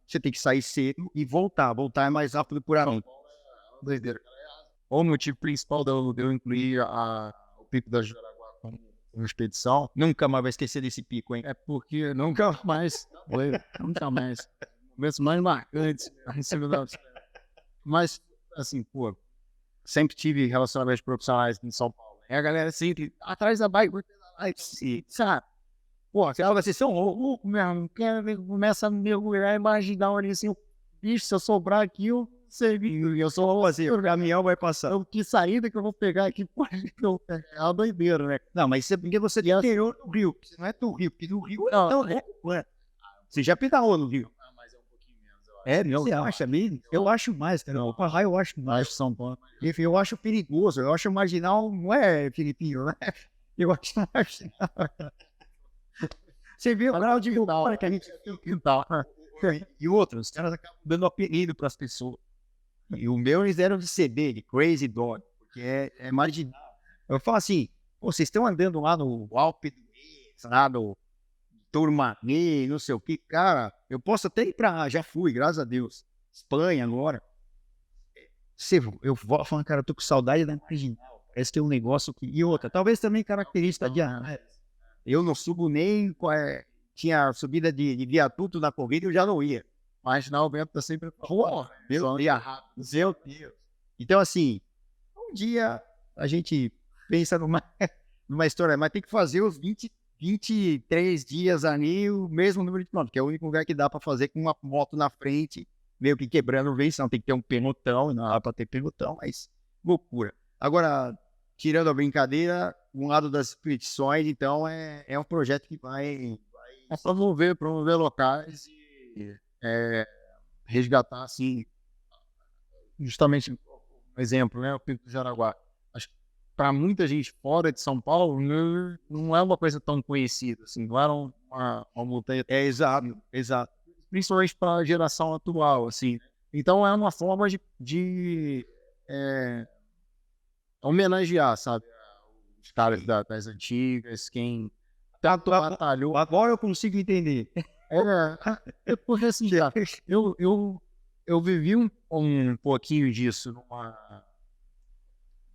[SPEAKER 1] Você tem que sair cedo e voltar. Voltar é mais rápido por aí.
[SPEAKER 3] Doideira. O motivo principal de eu incluir o Pico da Jaraguá como expedição
[SPEAKER 1] Nunca mais vai esquecer desse pico, hein?
[SPEAKER 3] é porque nunca mais, nunca mais, momentos mais marcantes em cima da... Mas, assim, pô, sempre tive relacionamentos profissionais em São Paulo. E a galera sempre atrás da bike, sabe? Pô, vocês são loucos mesmo. Começa a mergulhar e imaginar ali assim, bicho, se eu sobrar aqui, eu sei, eu sou assim,
[SPEAKER 1] O caminhão vai passar.
[SPEAKER 3] que saída que eu vou pegar aqui, pô, é uma doideira, né?
[SPEAKER 1] Não, mas isso é porque você é do interior do Rio. Você não é do Rio, porque no Rio
[SPEAKER 3] Não,
[SPEAKER 1] Você já pedalou no Rio?
[SPEAKER 3] mas é um pouquinho menos, eu acho.
[SPEAKER 1] Você acha mesmo? Eu acho mais, cara. O Pará eu acho mais.
[SPEAKER 3] São Paulo.
[SPEAKER 1] Enfim, eu acho perigoso. Eu acho marginal, não é filipino, né? Eu acho marginal. Você vê o grau de violência que a gente
[SPEAKER 3] Quintal.
[SPEAKER 1] e outros, os caras acabam dando apelido para as pessoas. E o meu eles deram de CD, de Crazy Dog, porque é marginal. Eu falo assim, pô, vocês estão andando lá no Alpe d'Huez, lá no Tourmalet, não sei o que, cara, eu posso até ir pra, já fui, graças a Deus, Espanha agora. Eu vou falando, cara, eu tô com saudade da marginal, parece que tem um negócio que... E outra, talvez também característica de... Eu não subo nem... Tinha subida de viaduto na corrida, eu já não ia.
[SPEAKER 3] Mas não, o vento tá sempre...
[SPEAKER 1] Pô, meu Deus. Então, assim, um dia a gente pensa numa história, mas tem que fazer os 23 dias ali, o mesmo número de quilômetros, que é o único lugar que dá para fazer com uma moto na frente, meio que quebrando o veio, não tem que ter um pelotão, não dá para ter pelotão, mas loucura. Agora, tirando a brincadeira, um lado das expedições, então, é um projeto que vai
[SPEAKER 3] promover locais e resgatar, assim, justamente um exemplo, né? O Pico do Jaraguá. Acho que para muita gente fora de São Paulo, não é uma coisa tão conhecida, assim, não era uma montanha.
[SPEAKER 1] Exato.
[SPEAKER 3] Principalmente para a geração atual, assim. Então é uma forma de homenagear, sabe? Os caras das antigas, quem tanto batalhou.
[SPEAKER 1] Agora eu consigo entender.
[SPEAKER 3] Porque assim, eu vivi um pouquinho disso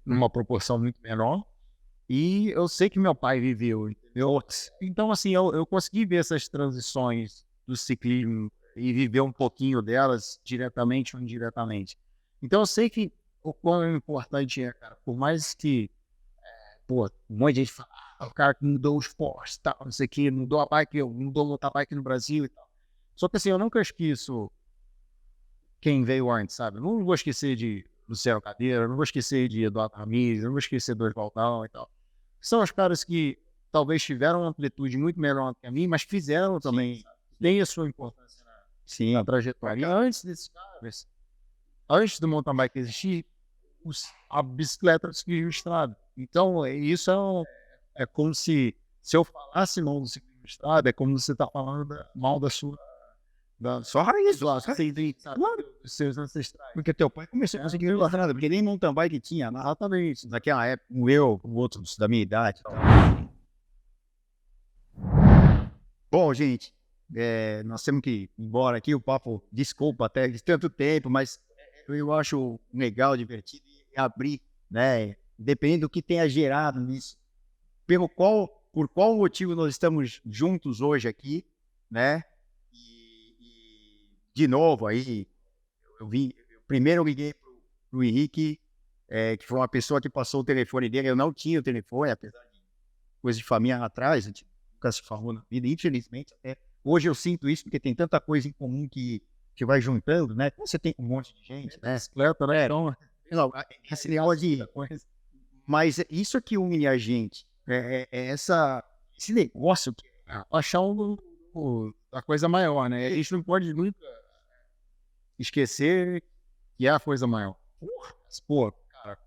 [SPEAKER 3] numa proporção muito menor, e eu sei que meu pai viveu, entendeu? Então, assim, eu consegui ver essas transições do ciclismo e viver um pouquinho delas, diretamente ou indiretamente. Então, eu sei que o quão importante é, cara, por mais que, um monte de gente fala, o cara que mudou os esportes, tal, não sei o que, mudou a bike, mudou o mountain bike no Brasil e tal. Só que assim, eu nunca esqueço quem veio antes, sabe? Eu não vou esquecer de Luciano Cadeira, eu não vou esquecer de Eduardo Ramírez, eu não vou esquecer do Oswaldão e tal. São os caras que talvez tiveram uma amplitude muito melhor que a mim, mas fizeram também, tem a sua importância na trajetória. E antes desses caras, antes do mountain bike existir, a bicicleta seguia estrada. Então, isso é como se eu falasse mal do ciclismo de estrada, é como se você está falando mal da sua raiz, dos seus ancestrais.
[SPEAKER 1] Porque teu pai começou a seguir a estrada, porque nem mountain bike tinha, exatamente. Naquela época, outros da minha idade. Bom, gente, nós temos que ir embora aqui, o papo, desculpa até de tanto tempo, mas eu acho legal, divertido. abrir, né? Dependendo do que tenha gerado nisso. Por qual motivo nós estamos juntos hoje aqui, né? De novo, aí, primeiro eu liguei pro Henrique, que foi uma pessoa que passou o telefone dele, eu não tinha o telefone, apesar de coisa de família atrás, a gente nunca se falou na vida, infelizmente, hoje eu sinto isso, porque tem tanta coisa em comum que vai juntando, né? Você tem um monte de gente, né?
[SPEAKER 3] Bicicleta, né? Então,
[SPEAKER 1] Esse negócio de... Mas isso que une a gente, esse negócio que
[SPEAKER 3] achar a coisa maior, né? A gente não pode nunca esquecer que é a coisa maior. Pô, cara,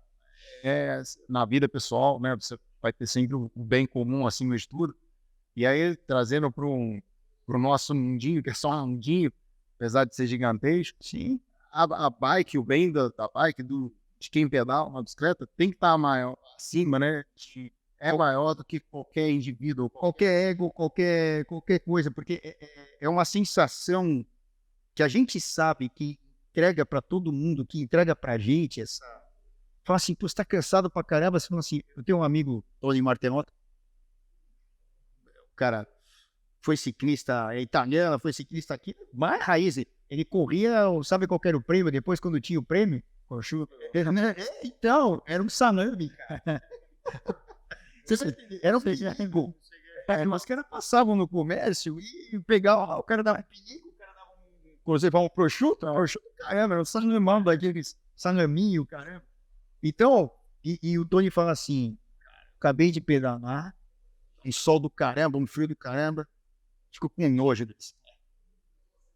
[SPEAKER 3] na vida pessoal, né? Você vai ter sempre um bem comum assim no estudo. E aí, trazendo pro nosso mundinho, que é só um mundinho, apesar de ser gigantesco, sim, a bike, o bem da bike, de quem pedala uma bicicleta, tem que estar maior, acima, né? É maior do que qualquer indivíduo,
[SPEAKER 1] qualquer ego, qualquer coisa, porque é uma sensação que a gente sabe que entrega para todo mundo, que entrega pra gente fala assim, tu está cansado pra caramba, você fala assim, eu tenho um amigo, Tony Martenotto, o cara foi ciclista italiano, foi ciclista aqui, mais raiz, ele corria, sabe qual era o prêmio, depois quando tinha o prêmio, então, era um salame, cara. Era um perigo. Os caras passavam no comércio e pegavam, o cara dava perigo, o cara dava você fala um prosciutto, caramba, era um salamão daqueles salaminho, caramba. Então, e o Tony fala assim, acabei de pedalar, um sol do caramba, um frio do caramba, fico com nojo desse.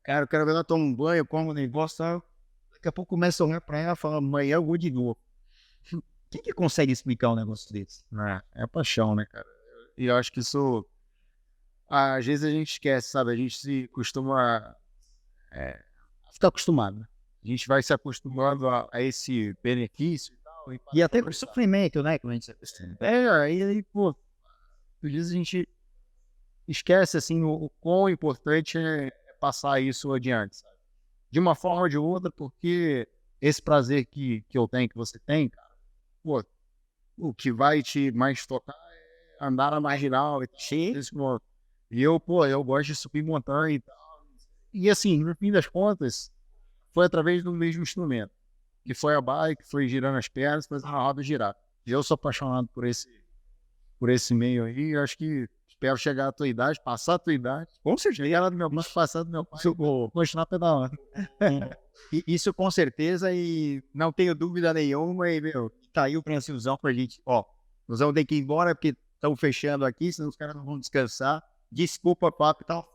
[SPEAKER 1] Cara, o cara vai lá tomar um banho, come um negócio, tal. Daqui a pouco começa a olhar pra ela e fala, amanhã eu vou de novo. Quem que consegue explicar um negócio desse?
[SPEAKER 3] É paixão, né, cara? E eu acho que isso, às vezes a gente esquece, sabe? A gente se costuma ficar acostumado, né? A gente vai se acostumando a esse benefício e tal.
[SPEAKER 1] E até com o sofrimento, né? Que a gente se acostuma.
[SPEAKER 3] Aí, pô, às vezes a gente esquece, assim, o quão importante é passar isso adiante, sabe? De uma forma ou de outra, porque esse prazer que eu tenho, que você tem, cara, pô, o que vai te mais tocar é andar na marginal e tal. E eu gosto de subir montanha e tal. E assim, no fim das contas, foi através do mesmo instrumento, que foi a bike, foi girando as pernas, fazendo a roda girar. E eu sou apaixonado por esse meio aí, eu acho que espero chegar à tua idade, passar a tua idade.
[SPEAKER 1] Com certeza.
[SPEAKER 3] Chegar do meu pai, passar do meu pai, vou continuar pedalando.
[SPEAKER 1] Isso com certeza, e não tenho dúvida nenhuma, e tá aí o Brasilzão pra gente, nós vamos ter que ir embora, porque estão fechando aqui, senão os caras não vão descansar. Desculpa, papo e tal.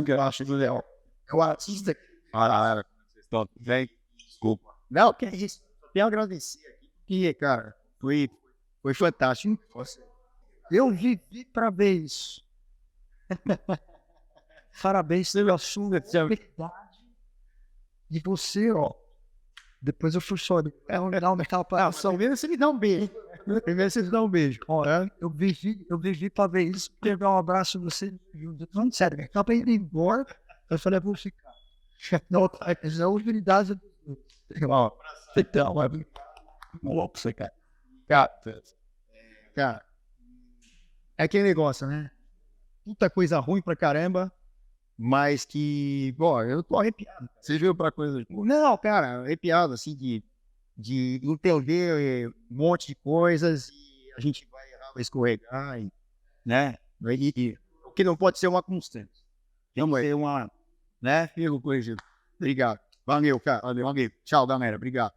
[SPEAKER 3] Eu acho que eu
[SPEAKER 1] artista.
[SPEAKER 3] vocês estão bem? Desculpa.
[SPEAKER 1] Não, que é isso. Tenho a agradecer aqui, porque, cara, foi fantástico. Eu vivi pra ver isso. Parabéns pela sua verdade. E você, depois eu fui só. Primeiro você me dá um beijo. Primeiro você me dá um beijo. Eu vivi pra ver isso, pegar um abraço de você. Não, sério, eu tava indo embora. Eu falei, vou ficar. Não, é a utilidade. Então, é louco você, cara. Cara, é aquele negócio, né? Puta coisa ruim pra caramba, mas que, eu tô arrepiado.
[SPEAKER 3] Você viu pra coisa?
[SPEAKER 1] Não, cara, arrepiado, assim, de entender um monte de coisas e a gente vai errar, vai escorregar, né? E o que não pode ser uma constante. Tem que ser uma, né?
[SPEAKER 3] Erro corrigido.
[SPEAKER 1] Obrigado. Valeu, cara. Valeu. Tchau, galera. Obrigado.